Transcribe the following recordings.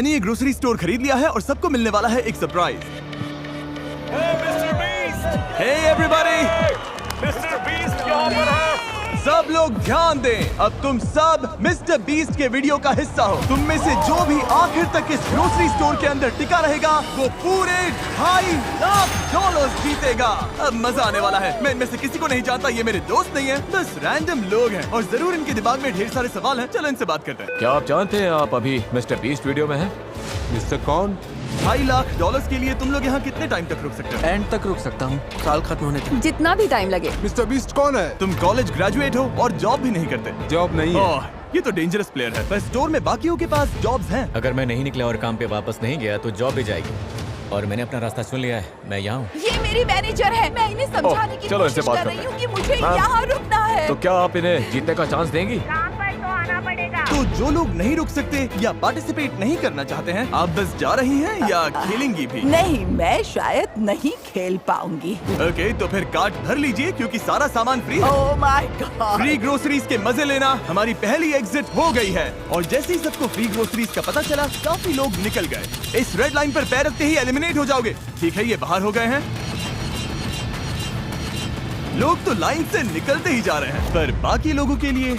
मैंने ये grocery store खरीद लिया है और सबको मिलने वाला है एक surprise. Hey everybody, mister Beast यहाँ पर है। सब लोग ध्यान दें, अब तुम सब मिस्टर बीस्ट के वीडियो का हिस्सा हो। तुम में से जो भी आखिर तक इस ग्रोसरी स्टोर के अंदर टिका रहेगा वो पूरे $2.5 जीतेगा। अब मजा आने वाला है। मैं इनमें से किसी को नहीं जानता, ये मेरे दोस्त नहीं है, बस रैंडम लोग हैं और जरूर इनके दिमाग में ढेर सारे सवाल हैं। चलो इनसे बात करते हैं। क्या आप जानते हैं आप अभी मिस्टर बीस्ट वीडियो में हैं? मिस्टर कौन? $2.5 के लिए तुम लोग यहाँ कितने टाइम तक रुक सकते हो? एंड तक रुक सकता हूँ, साल खत्म होने तक। जितना भी टाइम लगे। मिस्टर बीस्ट कौन है? तुम कॉलेज ग्रेजुएट हो और जॉब भी नहीं करते। जॉब नहीं है। ओह, ये तो डेंजरस प्लेयर है। पर स्टोर में बाकियों के पास जॉब्स हैं। अगर मैं नहीं निकला और काम पे वापस नहीं गया तो जॉब भी जाएगी। और मैंने अपना रास्ता चुन लिया है, मैं यहाँ हूँ। ये मेरी मैनेजर है, मैं इन्हें समझाने की चलो इनसे कोशिश बात कर रही करते हूँ कि मुझे हाँ। यहाँ रुकना है। तो क्या आप इन्हें जीतने का चांस देंगी? तो जो लोग नहीं रुक सकते या पार्टिसिपेट नहीं करना चाहते हैं, आप बस जा रही हैं या खेलेंगी भी? नहीं, मैं शायद नहीं खेल पाऊंगी। ओके, तो फिर कार्ट भर लीजिए क्योंकि सारा सामान फ्री है। Oh my God. Free groceries के मजे लेना हमारी पहली एग्जिट हो गई है। और जैसे ही सबको फ्री ग्रोसरीज का पता चला, काफी लोग निकल गए। इस रेड लाइन पर पैर रखते ही एलिमिनेट हो जाओगे। ठीक है, ये बाहर हो गए हैं। लोग तो लाइन से निकलते ही जा रहे हैं, पर बाकी लोगों के लिए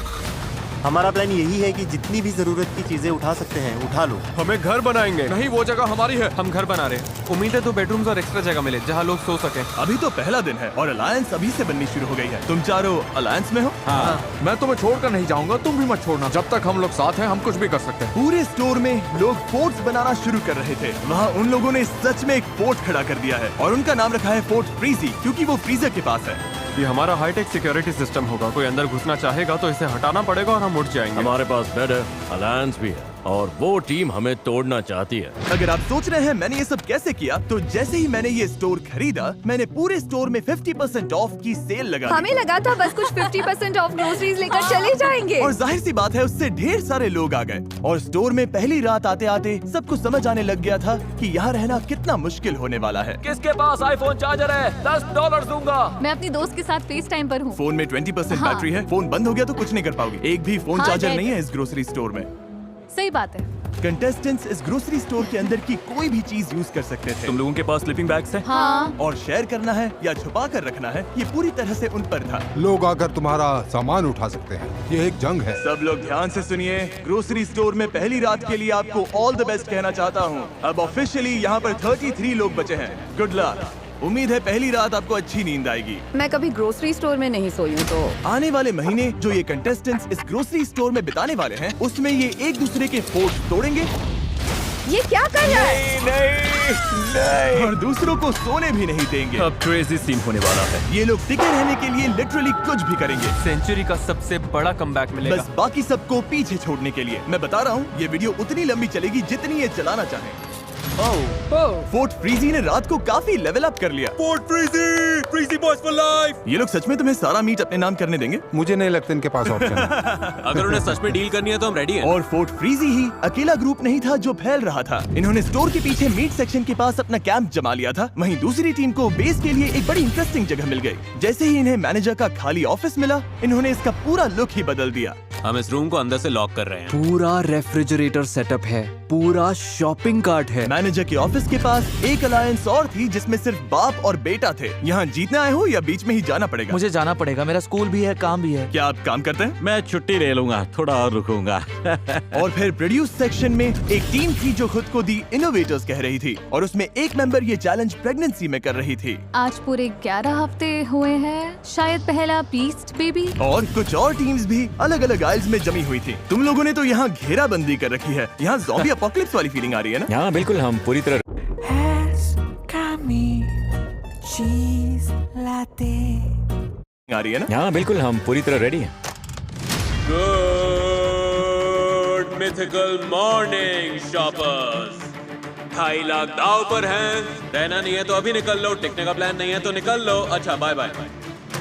हमारा प्लान यही है कि जितनी भी जरूरत की चीजें उठा सकते हैं उठा लो। हमें घर बनाएंगे। नहीं, वो जगह हमारी है, हम घर बना रहे हैं। उम्मीद है 2 बेडरूम्स और एक्स्ट्रा जगह मिले जहाँ लोग सो सके। अभी तो पहला दिन है और अलायंस अभी से बननी शुरू हो गई है। तुम चारों अलायंस में हो? हाँ। मैं तुम्हें छोड़कर नहीं जाऊंगा, तुम भी मत छोड़ना। जब तक हम लोग साथ हैं, हम कुछ भी कर सकते हैं। पूरे स्टोर में लोग फोर्ट्स बनाना शुरू कर रहे थे। वहाँ उन लोगों ने सच में एक फोर्ट खड़ा कर दिया है और उनका नाम रखा है फोर्ट फ्रीजी, क्योंकि वो फ्रीजर के पास है। ये हमारा हाईटेक सिक्योरिटी सिस्टम होगा। कोई अंदर घुसना चाहेगा तो इसे हटाना पड़ेगा और हम उठ जाएंगे। हमारे पास बेड है, अलायंस भी है और वो टीम हमें तोड़ना चाहती है। अगर आप सोच रहे हैं मैंने ये सब कैसे किया, तो जैसे ही मैंने ये स्टोर खरीदा, मैंने पूरे स्टोर में 50% ऑफ की सेल लगा दी। हमें लगा था बस कुछ 50% ऑफ ग्रोसरीज लेकर चले जाएंगे। और जाहिर सी बात है, उससे ढेर सारे लोग आ गए और स्टोर में पहली रात आते आते सबको समझ आने लग गया था कि यहाँ रहना कितना मुश्किल होने वाला है। किसके पास आईफोन चार्जर है? $10 दूंगा। मैं अपनी दोस्त के साथ फेस टाइम पर हूँ। फोन में 20% हाँ। बैटरी है। फोन बंद हो गया तो कुछ नहीं कर पाओगे। एक भी फोन हाँ, चार्जर डैड। नहीं है इस ग्रोसरी स्टोर में। सही बात है। कंटेस्टेंट्स इस ग्रोसरी स्टोर के अंदर की कोई भी चीज यूज कर सकते थे। तुम लोगों के पास स्लीपिंग बैग्स हैं? हाँ। और शेयर करना है या छुपा कर रखना है, ये पूरी तरह से उन पर था। लोग आकर तुम्हारा सामान उठा सकते हैं। ये एक जंग है। सब लोग ध्यान से सुनिए। ग्रोसरी स्टोर में पहली रात के लिए आपको ऑल द बेस्ट कहना चाहता हूँ। अब ऑफिशियली यहाँ पर 33 लोग बचे हैं। Good luck. उम्मीद है पहली रात आपको अच्छी नींद आएगी। मैं कभी ग्रोसरी स्टोर में नहीं सोई हूँ, तो आने वाले महीने जो ये कंटेस्टेंट्स इस ग्रोसरी स्टोर में बिताने वाले हैं, उसमें ये एक दूसरे के फोर्ट तोड़ेंगे ये क्या कर रहा है? नहीं। और दूसरों को सोने भी नहीं देंगे। अब क्रेजी सीन होने वाला है। ये लोग टिके रहने के लिए लिटरली कुछ भी करेंगे, सेंचुरी का सबसे बड़ा कमबैक मिलेगा। बस बाकी सबको पीछे छोड़ने के लिए। मैं बता रहा हूँ, ये वीडियो उतनी लंबी चलेगी जितनी ये चलाना चाहे। फोर्ट फ्रीजी ने रात को काफी लेवल अप कर लिया। Fort frizzy, frizzy boys for life. ये लोग सच में तुम्हें सारा मीट अपने नाम करने देंगे? मुझे नहीं लगता इनके पास ऑप्शन है। अगर उन्हें सच में डील करनी है तो हम रेडी हैं। और फोर्ट फ्रीजी ही अकेला ग्रुप नहीं था जो फैल रहा था। इन्होंने स्टोर के पीछे मीट सेक्शन के पास अपना कैंप जमा लिया था। वहीं दूसरी टीम को बेस के लिए एक बड़ी इंटरेस्टिंग जगह मिल गई। जैसे ही इन्हें मैनेजर का खाली ऑफिस मिला, इन्होंने इसका पूरा लुक ही बदल दिया। हम इस रूम को अंदर से लॉक कर रहे हैं। पूरा रेफ्रिजरेटर सेटअप है, पूरा शॉपिंग कार्ट है। मैनेजर के ऑफिस के पास एक अलायंस और थी जिसमें सिर्फ बाप और बेटा थे। यहाँ जीतने आए हो या बीच में ही जाना पड़ेगा? मुझे जाना पड़ेगा, मेरा स्कूल भी है, काम भी है। क्या आप काम करते हैं? मैं छुट्टी ले लूंगा, थोड़ा और रुकूंगा। और फिर प्रोड्यूस सेक्शन में एक टीम थी जो खुद को दी इनोवेटर्स कह रही थी और उसमें एक मेंबर ये चैलेंज प्रेगनेंसी में कर रही थी। आज पूरे 11 हफ्ते हुए हैं, शायद पहला बीस्ट बेबी। और कुछ और टीम्स भी अलग अलग आइल्स में जमी हुई थी। तुम लोगों ने तो यहाँ घेराबंदी कर रखी है। यहाँ ज़ॉम्बी अपोकलिप्स वाली फीलिंग आ रही है ना? हाँ बिल्कुल, हम पूरी तरह आ रही है ना? हाँ बिल्कुल, हम पूरी तरह रेडी हैं। Good mythical morning shoppers. 2.5 lakh दाव पर हैं। रहना नहीं है तो अभी निकल लो, टिकने का प्लान नहीं है तो निकल लो। अच्छा बाय बाय।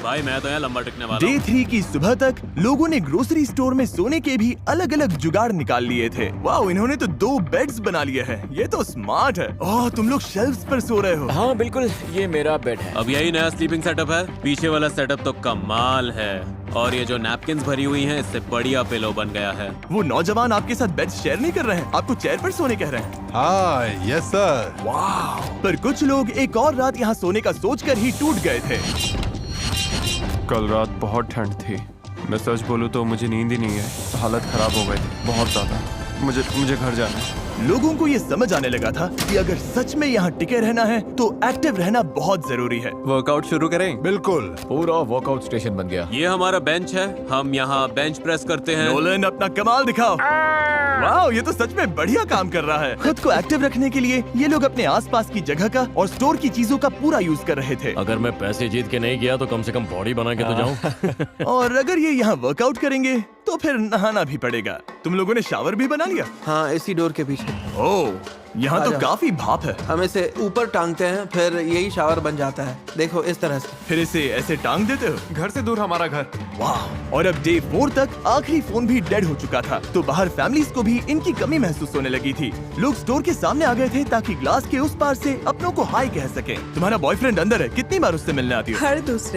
भाई मैं तो यहाँ लंबा टिकने वाला डे 3 की सुबह तक लोगों ने ग्रोसरी स्टोर में सोने के भी अलग अलग जुगाड़ निकाल लिए थे। वाओ, इन्होंने तो 2 बेड्स बना लिए हैं। ये तो स्मार्ट है। ओह, तुम लोग शेल्फ्स पर सो रहे हो। हाँ बिल्कुल, ये मेरा बेड है। अब यही नया स्लीपिंग सेटअप है। पीछे वाला सेटअप तो कमाल है, और ये जो नैपकिन्स भरी हुई हैं इससे बढ़िया पिलो बन गया है। वो नौजवान आपके साथ बेड शेयर नहीं कर रहे हैं, आपको चेयर पर सोने कह रहे हैं। हाँ, यस सर। पर कुछ लोग एक और रात यहाँ सोने का सोचकर ही टूट गए थे। कल रात बहुत ठंड थी। मैं सच बोलूं तो मुझे नींद ही नहीं है। हालत खराब हो गई थी बहुत ज्यादा। मुझे घर जाना है। लोगों को ये समझ आने लगा था कि अगर सच में यहाँ टिके रहना है तो एक्टिव रहना बहुत जरूरी है। वर्कआउट शुरू करें? बिल्कुल। पूरा वर्कआउट स्टेशन बन गया। ये हमारा बेंच है। हम यहाँ बेंच प्रेस करते हैं। नोलन, अपना कमाल दिखाओ। वाओ, ये तो सच में बढ़िया काम कर रहा है। खुद को एक्टिव रखने के लिए ये लोग अपने आसपास की जगह का और स्टोर की चीजों का पूरा यूज कर रहे थे। अगर मैं पैसे जीत के नहीं गया तो कम से कम बॉडी बना के तो जाऊं। और अगर ये यहाँ वर्कआउट करेंगे तो फिर नहाना भी पड़ेगा। तुम लोगों ने शावर भी बना लिया? हाँ, इसी डोर के पीछे। ओह, यहाँ तो काफी भाप है। हम इसे ऊपर टांगते हैं, फिर यही शावर बन जाता है। देखो इस तरह से। फिर इसे ऐसे टांग देते हो? घर से दूर हमारा घर। वाह। और अब डे 4 तक आखिरी फोन भी डेड हो चुका था, तो बाहर फैमिलीज को भी इनकी कमी महसूस होने लगी थी। लोग स्टोर के सामने आ गए थे ताकि ग्लास के उस पार से अपनों को हाय कह सके। तुम्हारा बॉयफ्रेंड अंदर है, कितनी बार उससे मिलने आती हो?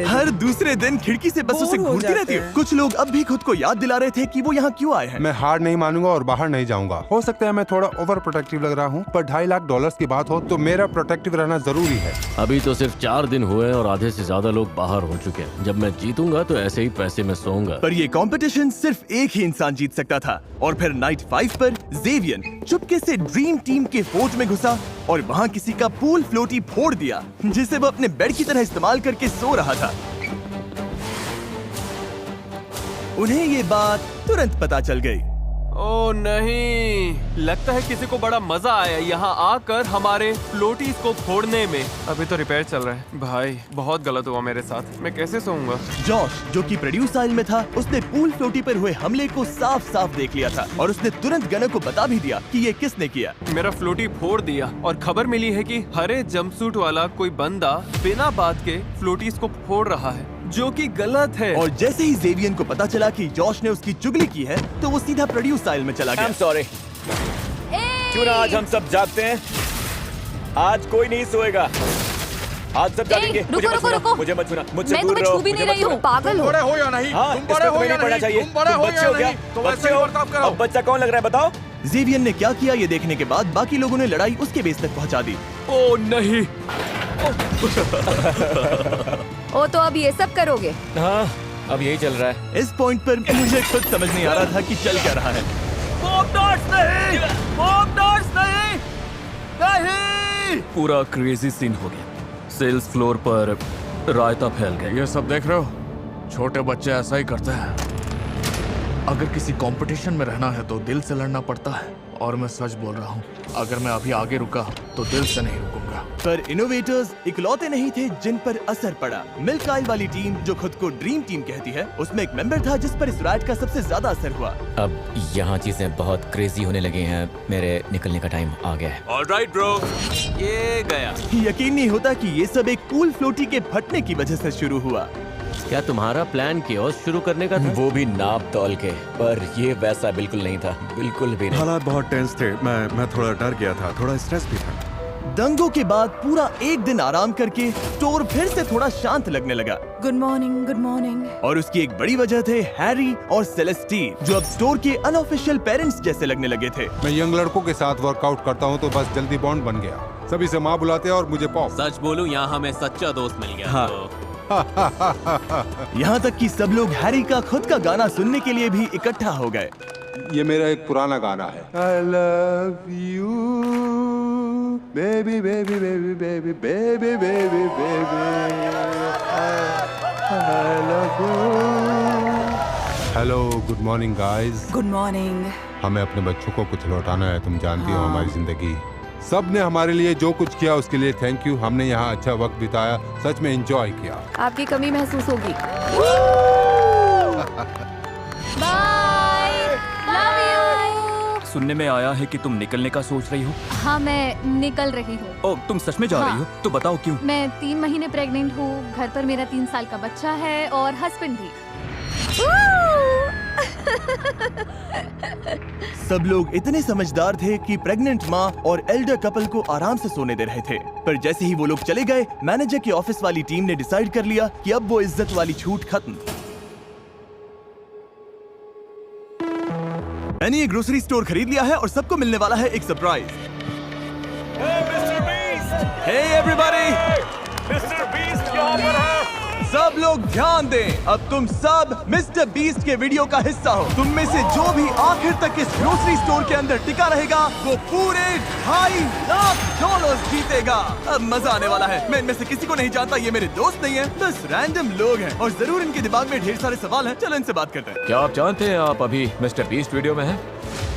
हर दूसरे दिन खिड़की से बस उसे घूरती रहती हो। कुछ लोग अब भी खुद को याद दिला रहे थे कि वो यहाँ क्यों आए हैं। मैं हार नहीं मानूंगा और बाहर नहीं जाऊंगा। हो सकता है मैं थोड़ा ओवर प्रोटेक्टिव लग रहा हूँ, पर $2.5 लाख की बात हो तो मेरा प्रोटेक्टिव रहना जरूरी है। अभी तो सिर्फ 4 दिन हुए और आधे से ज्यादा लोग बाहर हो चुके हैं। जब मैं जीतूंगा तो ऐसे ही पैसे में सोऊंगा। पर ये कंपटीशन सिर्फ एक ही इंसान जीत सकता था। और फिर नाइट 5 पर जेवियन चुपके से ड्रीम टीम के फोर्ट में घुसा और वहाँ किसी का पूल फ्लोटी फोड़ दिया, जिसे वो अपने बेड की तरह इस्तेमाल करके सो रहा था। उन्हें ये बात तुरंत पता चल गई। ओ नहीं, लगता है किसी को बड़ा मजा आया यहाँ आकर हमारे फ्लोटीज को फोड़ने में। अभी तो रिपेयर चल रहा है। भाई बहुत गलत हुआ मेरे साथ। मैं कैसे सोऊंगा? जॉश, जो कि प्रोड्यूस आइल में था, उसने पूल फ्लोटी पर हुए हमले को साफ साफ देख लिया था और उसने तुरंत गनर को बता भी दिया कि ये किसने किया। मेरा फ्लोटी फोड़ दिया और खबर मिली है कि हरे जंपसूट वाला कोई बंदा बिना बात के फ्लोटीज को फोड़ रहा है, जो कि गलत है। और जैसे ही जेवियन को पता चला कि जॉश ने उसकी चुगली की है, तो वो सीधा प्रोड्यूस आइल में चला गया। I'm sorry। क्यों ना आज हम सब जागते हैं? आज कोई नहीं सोएगा। आज सब जागेंगे। रुको, रुको, रुको। मुझे मत छूना। मुझसे मैं दूर तुम्हें रहो। छू भी नहीं मुझे रही मत हूँ, पागल हो। बड़े हो या नहीं? हाँ, तुम बड़े हो या पढ़ना चाहिए। तुम बड़े हो बच्चे या हो क्या? नहीं? तो वैसे बच्चे ही हो? बर्ताव करो। अब बच्चा कौन लग रहा है बताओ? जेवियन ने क्या किया ये देखने के बाद बाकी लोगों ने लड़ाई उसके बेस तक पहुंचा दी। ओ नहीं। ओ, तो अब ये सब करोगे? हाँ, अब यही चल रहा है। इस पॉइंट पर मुझे खुद समझ नहीं आ रहा था कि चल क्या रहा है। नहीं। पूरा क्रेजी सीन हो गया। सेल्स फ्लोर पर रायता फैल गया। ये सब देख रहे हो? छोटे बच्चे ऐसा ही करते हैं। अगर किसी कंपटीशन में रहना है तो दिल से लड़ना पड़ता है, और मैं सच बोल रहा हूँ, अगर मैं अभी आगे रुका तो दिल से नहीं रुकूंगा। पर इनोवेटर्स इकलौते नहीं थे जिन पर असर पड़ा। मिल्क आइल वाली टीम, जो खुद को ड्रीम टीम कहती है, उसमें एक मेंबर था जिस पर इस राइट का सबसे ज्यादा असर हुआ। अब यहाँ चीजें बहुत क्रेजी होने लगी हैं। मेरे निकलने का टाइम आ गया है। ऑलराइट ब्रो, ये गया। यकीन नहीं होता कि ये सब एक पूल फ्लोटी के फटने की वजह से शुरू हुआ। क्या तुम्हारा प्लान कियोस्क शुरू करने का था? वो भी नाप तौल के, पर ये वैसा बिल्कुल नहीं था। बिल्कुल भी नहीं। हालात बहुत टेंस थे। मैं थोड़ा डर गया था, थोड़ा स्ट्रेस भी था। दंगों के बाद पूरा एक दिन आराम करके स्टोर फिर से थोड़ा शांत लगने लगा। Good morning, good morning. और उसकी एक बड़ी वजह थे हैरी और सेलेस्टीन, जो अब स्टोर के अनऑफिशियल पेरेंट्स जैसे लगने लगे थे। मैं यंग लड़कों के साथ वर्कआउट करता हूँ तो बस जल्दी बॉन्ड बन गया। सभी से माँ बुलाते हैं और मुझे पॉप। सच बोलूं, यहाँ हमें सच्चा दोस्त मिल गया। हाँ। तो यहाँ तक कि सब लोग हैरी का खुद का गाना सुनने के लिए भी इकट्ठा हो गए। ये मेरा एक पुराना गाना है। I love you, baby, baby, baby, baby, baby, baby, baby. I love you. Hello, good morning, guys. Good morning. हमें अपने बच्चों को कुछ लौटाना है। तुम जानती हो हमारी जिंदगी। सब ने हमारे लिए जो कुछ किया उसके लिए थैंक यू। हमने यहाँ अच्छा वक्त बिताया, सच में एंजॉय किया। आपकी कमी महसूस होगी। Bye, love you. सुनने में आया है कि तुम निकलने का सोच रही हो। हाँ, मैं निकल रही हूँ। ओ, तुम सच में जा हाँ। रही हो? तो बताओ क्यों? मैं 3 महीने प्रेग्नेंट हूँ। घर पर मेरा 3 साल का बच्चा है और हस्बैंड भी। सब लोग इतने समझदार थे कि प्रेग्नेंट माँ और एल्डर कपल को आराम से सोने दे रहे थे, पर जैसे ही वो लोग चले गए, मैनेजर की ऑफिस वाली टीम ने डिसाइड कर लिया कि अब वो इज्जत वाली छूट खत्म। मैंने ये ग्रोसरी स्टोर खरीद लिया है और सबको मिलने वाला है एक surprise. Hey everybody, mister Beast यहाँ पर है। सब लोग ध्यान दें, अब तुम सब मिस्टर बीस्ट के वीडियो का हिस्सा हो। तुम में से जो भी आखिर तक इस ग्रोसरी स्टोर के अंदर टिका रहेगा वो पूरे $2.5 जीतेगा। अब मजा आने वाला है। मैं इनमें से किसी को नहीं जानता, ये मेरे दोस्त नहीं है, बस रैंडम लोग हैं और जरूर इनके दिमाग में ढेर सारे सवाल हैं। चलो इनसे बात करते हैं। क्या आप जानते हैं आप अभी मिस्टर बीस्ट वीडियो में हैं?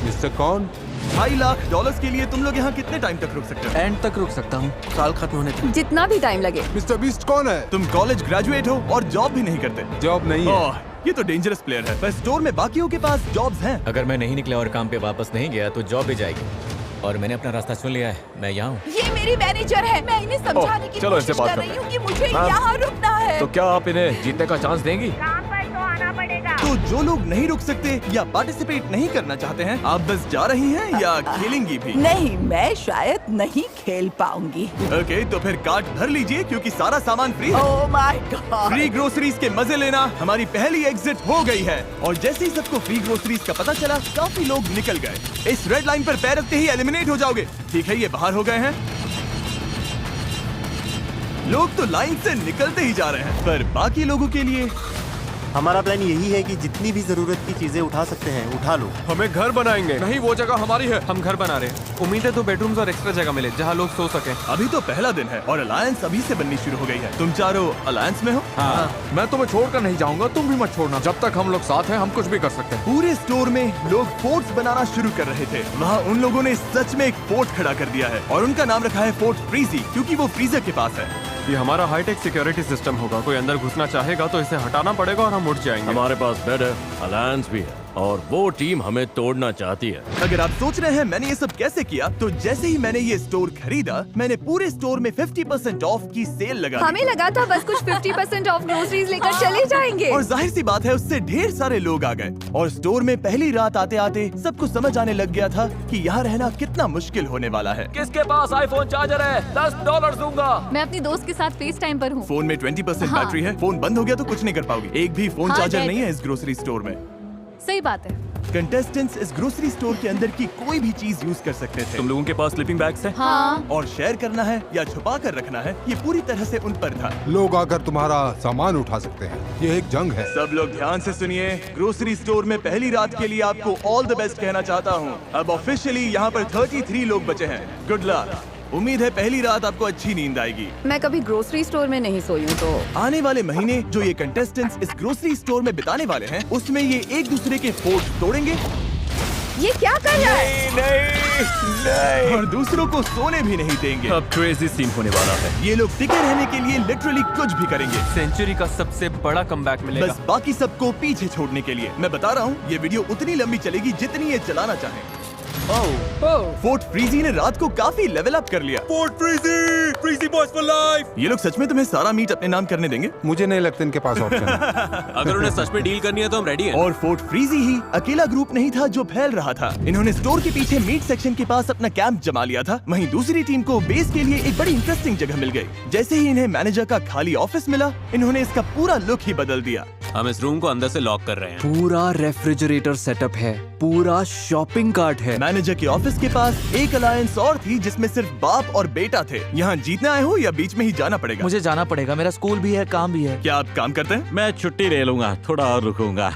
मिस्टर कौन? $2.5 के लिए तुम लोग यहाँ कितने टाइम तक रुक सकते हो? एंड तक रुक सकता हूँ, साल खत्म होने तक। जितना भी टाइम लगे। मिस्टर बीस्ट कौन है? तुम कॉलेज ग्रेजुएट हो और जॉब भी नहीं करते। जॉब नहीं है। ओह, ये तो डेंजरस प्लेयर है। पर स्टोर में बाकियों के पास जॉब्स हैं। अगर मैं नहीं निकला और काम पे वापस नहीं गया तो जॉब भी जाएगी। और मैंने अपना रास्ता चुन लिया है, मैं यहाँ हूँ। ये मेरी मैनेजर है, मैं इन्हें समझाने की चलो इनसे कोशिश बात कर करते रही हूँ हैं। कि मुझे हाँ। यहाँ रुकना है। तो क्या आप इन्हें जीतने का चांस देंगी? तो जो लोग नहीं रुक सकते या पार्टिसिपेट नहीं करना चाहते हैं, आप बस जा रही हैं या खेलेंगी भी? नहीं, मैं शायद नहीं खेल पाऊंगी। ओके, तो फिर कार्ट भर लीजिए क्योंकि सारा सामान फ्री है। Oh my God. Free groceries के मजे लेना हमारी पहली एग्जिट हो गई है और जैसे ही सबको फ्री ग्रोसरीज का पता चला, काफी लोग निकल गए। इस रेड लाइन पर पैर रखते ही एलिमिनेट हो जाओगे। ठीक है, ये बाहर हो गए हैं। लोग तो लाइन से निकलते ही जा रहे हैं, पर बाकी लोगों के लिए हमारा प्लान यही है कि जितनी भी जरूरत की चीजें उठा सकते हैं उठा लो। हमें घर बनाएंगे। नहीं, वो जगह हमारी है। हम घर बना रहे हैं। उम्मीद है 2 बेडरूम्स और एक्स्ट्रा जगह मिले जहाँ लोग सो सके। अभी तो पहला दिन है और अलायंस अभी से बननी शुरू हो गई है। तुम चारों अलायंस में हो? हाँ। मैं तुम्हें छोड़कर नहीं जाऊंगा, तुम भी मत छोड़ना। जब तक हम लोग साथ हैं हम कुछ भी कर सकते हैं। पूरे स्टोर में लोग फोर्ट्स बनाना शुरू कर रहे थे। वहाँ उन लोगों ने सच में एक फोर्ट खड़ा कर दिया है और उनका नाम रखा है फोर्ट फ्रीजी, क्योंकि वो फ्रीजर के पास है। ये हमारा हाईटेक सिक्योरिटी सिस्टम होगा। कोई अंदर घुसना चाहेगा तो इसे हटाना पड़ेगा और हम उठ जाएंगे। हमारे पास बेड है, अलायंस भी है और वो टीम हमें तोड़ना चाहती है। अगर आप सोच रहे हैं मैंने ये सब कैसे किया, तो जैसे ही मैंने ये स्टोर खरीदा, मैंने पूरे स्टोर में 50% ऑफ की सेल लगा दी। हमें लगा था बस कुछ 50% ऑफ ग्रोसरीज लेकर चले जाएंगे। और जाहिर सी बात है, उससे ढेर सारे लोग आ गए और स्टोर में पहली रात आते आते सबको समझ आने लग गया था कि यहाँ रहना कितना मुश्किल होने वाला है। किसके पास आईफोन चार्जर है? $10 दूंगा। मैं अपनी दोस्त के साथ फेस टाइम पर हूँ। फोन में 20% हाँ। बैटरी है। फोन बंद हो गया तो कुछ नहीं कर पाओगे। एक भी फोन हाँ, चार्जर डैड। नहीं है इस ग्रोसरी स्टोर में। सही बात है। कंटेस्टेंट्स इस ग्रोसरी स्टोर के अंदर की कोई भी चीज यूज कर सकते थे। तुम लोगों के पास स्लीपिंग बैग्स हैं? हाँ। और शेयर करना है या छुपा कर रखना है, ये पूरी तरह से उन पर था। लोग आकर तुम्हारा सामान उठा सकते हैं। ये एक जंग है। सब लोग ध्यान से सुनिए। ग्रोसरी स्टोर में पहली रात के लिए आपको ऑल द बेस्ट कहना चाहता हूँ। अब ऑफिशियली यहाँ पर 33 लोग बचे हैं। Good luck. उम्मीद है पहली रात आपको अच्छी नींद आएगी। मैं कभी ग्रोसरी स्टोर में नहीं सोई हूँ तो आने वाले महीने जो ये कंटेस्टेंट्स इस ग्रोसरी स्टोर में बिताने वाले हैं, उसमें ये एक दूसरे के फोर्ट तोड़ेंगे ये क्या कर रहा है? नहीं। और दूसरों को सोने भी नहीं देंगे। अब क्रेजी सीन होने वाला है। ये लोग टिके रहने के लिए लिटरली कुछ भी करेंगे, सेंचुरी का सबसे बड़ा कमबैक मिलेगा। बस बाकी सबको पीछे छोड़ने के लिए। मैं बता रहा हूँ, ये वीडियो उतनी लंबी चलेगी जितनी ये चलाना चाहे। फोर्ट फ्रीजी ने रात को काफी लेवल अप कर लिया। Fort frizzy, frizzy boys for life. ये लोग सच में तुम्हें सारा मीट अपने नाम करने देंगे? मुझे नहीं लगता इनके पास ऑप्शन है। अगर उन्हें सच में डील करनी है तो हम रेडी हैं। और फोर्ट फ्रीजी ही अकेला ग्रुप नहीं था जो फैल रहा था। इन्होंने स्टोर के पीछे मीट सेक्शन के पास अपना कैंप जमा लिया था। वहीं दूसरी टीम को बेस के लिए एक बड़ी इंटरेस्टिंग जगह मिल गई। जैसे ही इन्हें मैनेजर का खाली ऑफिस मिला, इन्होंने इसका पूरा लुक ही बदल दिया। हम इस रूम को अंदर से लॉक कर रहे हैं। पूरा रेफ्रिजरेटर सेटअप है, पूरा शॉपिंग कार्ट है। मैनेजर के ऑफिस के पास एक अलायंस और थी जिसमें सिर्फ बाप और बेटा थे। यहाँ जीतने आए हो या बीच में ही जाना पड़ेगा? मुझे जाना पड़ेगा, मेरा स्कूल भी है, काम भी है। क्या आप काम करते हैं? मैं छुट्टी ले लूंगा, थोड़ा और रुकूंगा।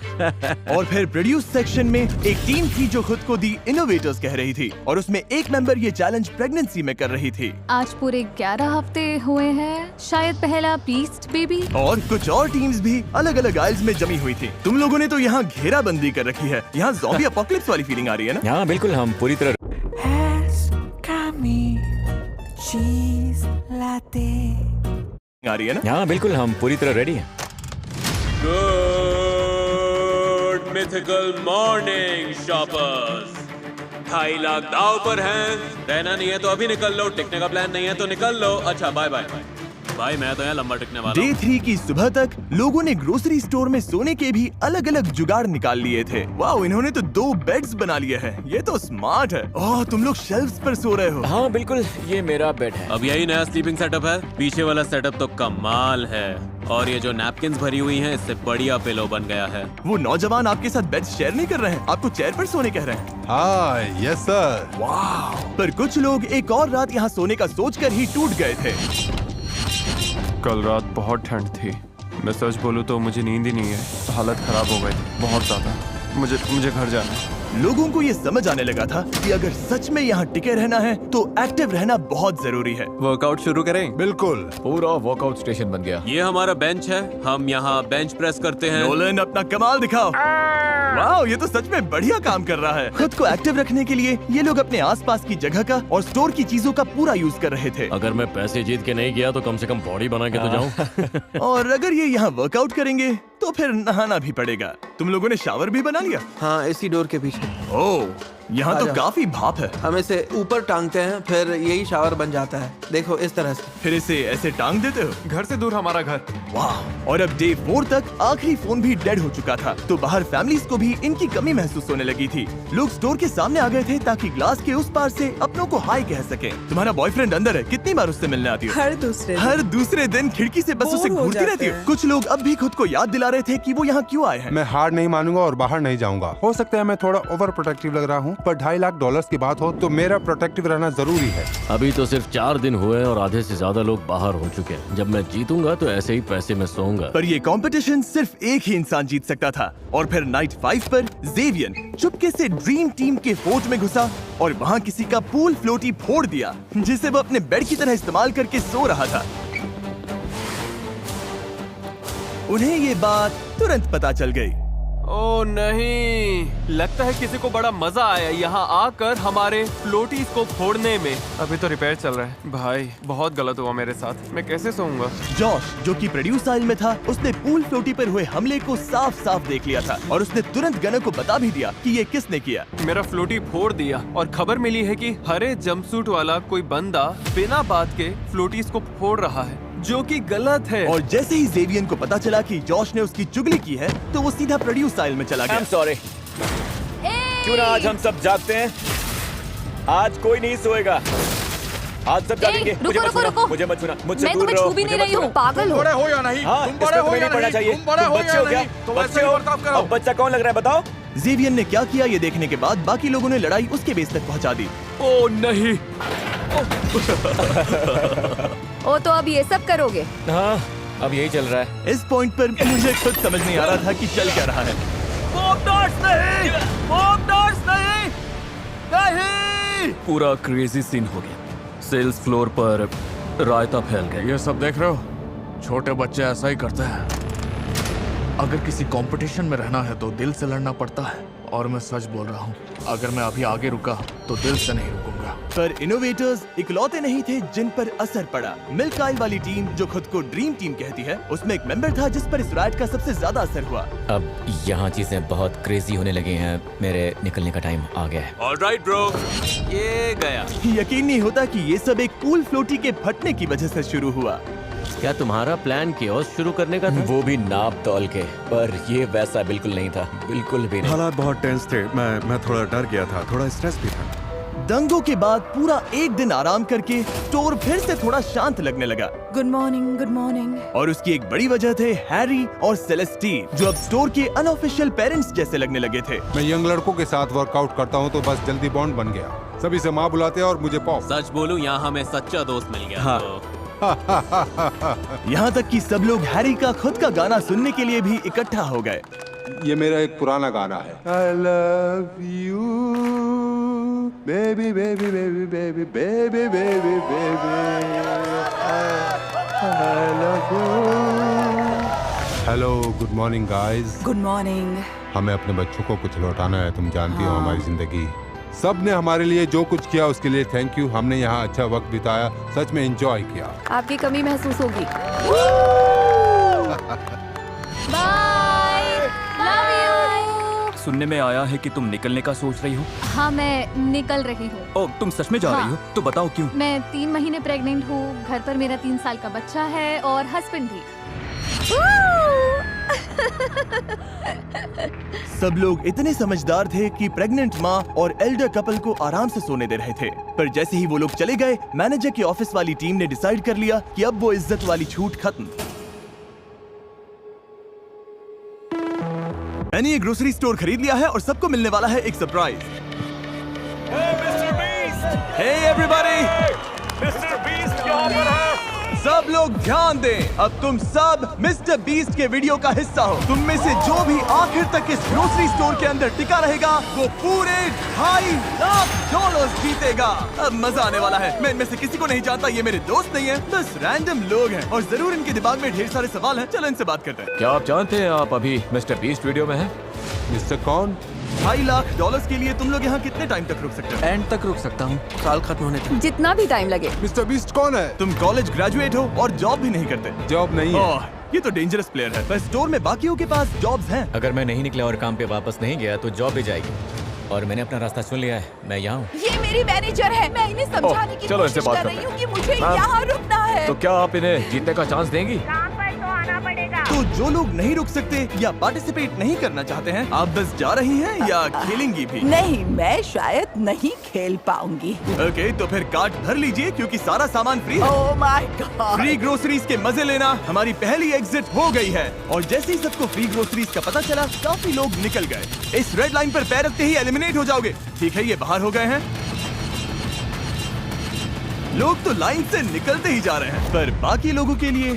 और फिर प्रोड्यूस सेक्शन में एक टीम थी जो खुद को दी इनोवेटर्स कह रही थी और उसमें एक मेंबर ये चैलेंज प्रेगनेंसी में कर रही थी। आज पूरे 11 हफ्ते हुए हैं, शायद पहला बीस्ट बेबी। और कुछ और टीम्स भी अलग अलग आइल्स में जमी हुई थी। तुम लोगों ने तो यहाँ घेराबंदी कर रखी है। यहाँ ज़ॉम्बी एपोकलिप्स वाली फीलिंग आ रही है ना? हाँ बिल्कुल, हम पूरी तरह आ रही है ना? हाँ बिल्कुल, हम पूरी तरह रेडी हैं। Good mythical morning shoppers. 2.5 lakh दाव पर हैं। रहना नहीं है तो अभी निकल लो, टिकने का प्लान नहीं है तो निकल लो। अच्छा बाय बाय। भाई मैं तो यहाँ लंबा टिकने वाला डे हूँ। 3 की सुबह तक लोगों ने ग्रोसरी स्टोर में सोने के भी अलग अलग जुगाड़ निकाल लिए थे। वाओ, इन्होंने तो 2 बेड्स बना लिए हैं। ये तो स्मार्ट है। ओह, तुम लोग शेल्फ्स पर सो रहे हो। हाँ बिल्कुल, ये मेरा बेड है। अब यही नया स्लीपिंग सेटअप है। पीछे वाला सेटअप तो कमाल है, और ये जो नैपकिन्स भरी हुई हैं इससे बढ़िया पिलो बन गया है। वो नौजवान आपके साथ बेड शेयर नहीं कर रहे हैं, आपको चेयर पर सोने कह रहे हैं। हाँ यस सर। वाह, पर कुछ लोग एक और रात यहाँ सोने का सोचकर ही टूट गए थे। कल रात बहुत ठंड थी। मैं सच बोलूं तो मुझे नींद ही नहीं है। हालत खराब हो गई थी बहुत ज्यादा। मुझे घर जाना है। लोगों को ये समझ आने लगा था कि अगर सच में यहाँ टिके रहना है तो एक्टिव रहना बहुत जरूरी है। वर्कआउट शुरू करें? बिल्कुल। पूरा वर्कआउट स्टेशन बन गया। ये हमारा बेंच है, हम यहाँ बेंच प्रेस करते हैं। नोलन, अपना कमाल दिखाओ। वाह, ये तो सच में बढ़िया काम कर रहा है। खुद को एक्टिव रखने के लिए ये लोग अपने आसपास की जगह का और स्टोर की चीजों का पूरा यूज कर रहे थे। अगर मैं पैसे जीत के नहीं गया तो कम से कम बॉडी बना के तो जाऊं। और अगर ये यहाँ वर्कआउट करेंगे तो फिर नहाना भी पड़ेगा। तुम लोगों ने शावर भी बना लिया? हाँ, इसी डोर के पीछे। ओह, यहाँ तो आजा। काफी भाप है। हम इसे ऊपर टांगते हैं, फिर यही शावर बन जाता है। देखो इस तरह से। फिर इसे ऐसे टांग देते हो? घर से दूर हमारा घर। वाह, और अब डे 4 तक आखिरी फोन भी डेड हो चुका था, तो बाहर फैमिलीज को भी इनकी कमी महसूस होने लगी थी। लोग स्टोर के सामने आ गए थे ताकि ग्लास के उस पार से अपनों को हाय कह सके। तुम्हारा बॉयफ्रेंड अंदर है, कितनी बार उससे मिलने आती हो? हर दूसरे दिन खिड़की से बस उसे घूरती रहती हो। कुछ लोग अब भी खुद को याद दिला रहे थे कि वो यहाँ क्यों आए हैं। मैं हार नहीं मानूंगा और बाहर नहीं जाऊंगा। हो सकता है मैं थोड़ा ओवर प्रोटेक्टिव लग रहा हूँ, पर $2.5 लाख की बात हो तो मेरा प्रोटेक्टिव रहना जरूरी है। अभी तो सिर्फ 4 दिन हुए और आधे से ज्यादा लोग बाहर हो चुके हैं। जब मैं जीतूंगा तो ऐसे ही पैसे में सोऊंगा। पर ये कंपटीशन सिर्फ एक ही इंसान जीत सकता था। और फिर नाइट 5 पर जेवियन चुपके से ड्रीम टीम के फोर्ट में घुसा और वहाँ किसी का पूल फ्लोटी फोड़ दिया, जिसे वो अपने बेड की तरह इस्तेमाल करके सो रहा था। उन्हें ये बात तुरंत पता चल गई। ओ नहीं, लगता है किसी को बड़ा मजा आया यहाँ आकर हमारे फ्लोटीज को फोड़ने में। अभी तो रिपेयर चल रहा है। भाई बहुत गलत हुआ मेरे साथ। मैं कैसे सोऊंगा? जॉश, जो कि प्रोड्यूस आइल में था, उसने पूल फ्लोटी पर हुए हमले को साफ साफ देख लिया था और उसने तुरंत गनर को बता भी दिया कि ये किसने किया। मेरा फ्लोटी फोड़ दिया और खबर मिली है कि हरे जंपसूट वाला कोई बंदा बिना बात के फ्लोटीज को फोड़ रहा है, जो कि गलत है। और जैसे ही जेवियन को पता चला कि जॉश ने उसकी चुगली की है तो वो सीधा प्रोड्यूस आइल में चला गया। I'm sorry। क्यों ना आज हम सब जागते हैं? आज कोई नहीं सोएगा। आज सब जागेंगे। रुको, रुको, रुको। मुझे मत छूना, मुझसे मैं दूर तुम्हें रहो। छू भी मुझे नहीं मत रही हूँ, छूना। पागल हो। बड़े हो या नहीं? हाँ, तुम इसमें बड़े हो तुम्हें या नहीं पढ़ना नहीं? चाहिए। तुम बड़े हो बच्चे या हो क्या? नहीं? तो बच्चे वैसे हो? बर्ताव करो। अब बच्चा कौन लग रहा है बताओ? जेवियन ने क्या किया ये देखने के बाद बाकी लोगों ने लड़ाई उसके बेस तक पहुंचा दी। ओ नहीं। ओ, तो अब ये सब करोगे? हाँ, अब यही चल रहा है। इस पॉइंट पर मुझे खुद समझ नहीं आ रहा था कि चल क्या रहा है। नहीं! पूरा क्रेजी सीन हो गया। सेल्स फ्लोर पर रायता फैल गया। ये सब देख रहे हो? छोटे बच्चे ऐसा ही करते हैं। अगर किसी कंपटीशन में रहना है तो दिल से लड़ना पड़ता है, और मैं सच बोल रहा हूँ, अगर मैं अभी आगे रुका तो दिल से नहीं रुकूंगा। पर इनोवेटर्स इकलौते नहीं थे जिन पर असर पड़ा। मिल्क आइल वाली टीम, जो खुद को ड्रीम टीम कहती है, उसमें एक मेंबर था जिस पर इस राइट का सबसे ज्यादा असर हुआ। अब यहाँ चीजें बहुत क्रेजी होने लगी हैं। मेरे निकलने का टाइम आ गया है। ऑलराइट ब्रो, ये गया। यकीन नहीं होता कि ये सब एक पूल फ्लोटी के फटने की वजह से शुरू हुआ। क्या तुम्हारा प्लान कियोस्क शुरू करने का था? वो भी नाप तौल के, पर ये वैसा बिल्कुल नहीं था, बिल्कुल भी नहीं। हालात बहुत टेंस थे। मैं थोड़ा डर गया था, थोड़ा स्ट्रेस भी था। दंगों के बाद पूरा एक दिन आराम करके स्टोर फिर से थोड़ा शांत लगने लगा। Good morning, good morning. और उसकी एक बड़ी वजह थे हैरी और सेलेस्टीन, जो अब स्टोर के अनऑफिशियल पेरेंट्स जैसे लगने लगे थे। मैं यंग लड़कों के साथ वर्कआउट करता हूँ तो बस जल्दी बॉन्ड बन गया। सभी से माँ बुलाते हैं और मुझे पॉप। सच बोलूं, यहाँ हमें सच्चा दोस्त मिल गया। हाँ। यहाँ तक कि सब लोग हैरी का खुद का गाना सुनने के लिए भी इकट्ठा हो गए। ये मेरा एक पुराना गाना है। I love you, baby, baby, baby, baby, baby, baby, baby. I love you. Hello, good morning, guys. Good morning. हमें अपने बच्चों को कुछ लौटाना है। तुम जानती हो हमारी जिंदगी। सब ने हमारे लिए जो कुछ किया उसके लिए थैंक यू। हमने यहाँ अच्छा वक्त बिताया, सच में एंजॉय किया। आपकी कमी महसूस होगी। Bye, love you. सुनने में आया है कि तुम निकलने का सोच रही हो। हाँ, मैं निकल रही हूँ। ओह, तुम सच में जा हाँ। रही हो? तो बताओ क्यों। मैं 3 महीने प्रेग्नेंट हूँ। घर पर मेरा 3 साल का बच्चा है और हस्बैंड भी। सब लोग इतने समझदार थे कि प्रेग्नेंट माँ और एल्डर कपल को आराम से सोने दे रहे थे, पर जैसे ही वो लोग चले गए, मैनेजर की ऑफिस वाली टीम ने डिसाइड कर लिया कि अब वो इज्जत वाली छूट खत्म। मैंने ये ग्रोसरी स्टोर खरीद लिया है और सबको मिलने वाला है एक surprise. Hey everybody, mister Beast यहाँ पर है। सब लोग ध्यान दें, अब तुम सब मिस्टर बीस्ट के वीडियो का हिस्सा हो। तुम में से जो भी आखिर तक इस ग्रोसरी स्टोर के अंदर टिका रहेगा, वो पूरे $2.5 जीतेगा। अब मजा आने वाला है। मैं इनमें से किसी को नहीं जानता, ये मेरे दोस्त नहीं है, बस रैंडम लोग हैं और जरूर इनके दिमाग में ढेर सारे सवाल हैं। चलो इनसे बात करते हैं। क्या आप जानते हैं आप अभी मिस्टर बीस्ट वीडियो में हैं? इससे कौन? $2.5 के लिए तुम लोग यहाँ कितने टाइम तक रुक सकते हो? एंड तक रुक सकता हूँ, साल खत्म होने तक। जितना भी टाइम लगे। मिस्टर बीस्ट कौन है? तुम कॉलेज ग्रेजुएट हो और जॉब भी नहीं करते। जॉब नहीं है। ओह, ये तो डेंजरस प्लेयर है। पर स्टोर में बाकियों के पास जॉब्स हैं। अगर मैं नहीं निकला और काम पे वापस नहीं गया तो जॉब भी जाएगी। और मैंने अपना रास्ता चुन लिया है, मैं यहाँ हूँ। ये मेरी मैनेजर है, मैं इन्हें समझाने की चलो इनसे कोशिश बात कर रही करते हूँ कि मुझे यहाँ रुकना है। तो क्या आप इन्हें जीतने का चांस देंगी? तो जो लोग नहीं रुक सकते या पार्टिसिपेट नहीं करना चाहते हैं, आप बस जा रही हैं या खेलेंगी भी? नहीं, मैं शायद नहीं खेल पाऊंगी। ओके, तो फिर कार्ट भर लीजिए क्योंकि सारा सामान फ्री है। Oh my God. Free groceries के मजे लेना हमारी पहली एग्जिट हो गई है और जैसे ही सबको फ्री ग्रोसरीज का पता चला, काफी लोग निकल गए। इस रेड लाइन पर पैर रखते ही एलिमिनेट हो जाओगे। ठीक है, ये बाहर हो गए हैं। लोग तो लाइन से निकलते ही जा रहे हैं, पर बाकी लोगों के लिए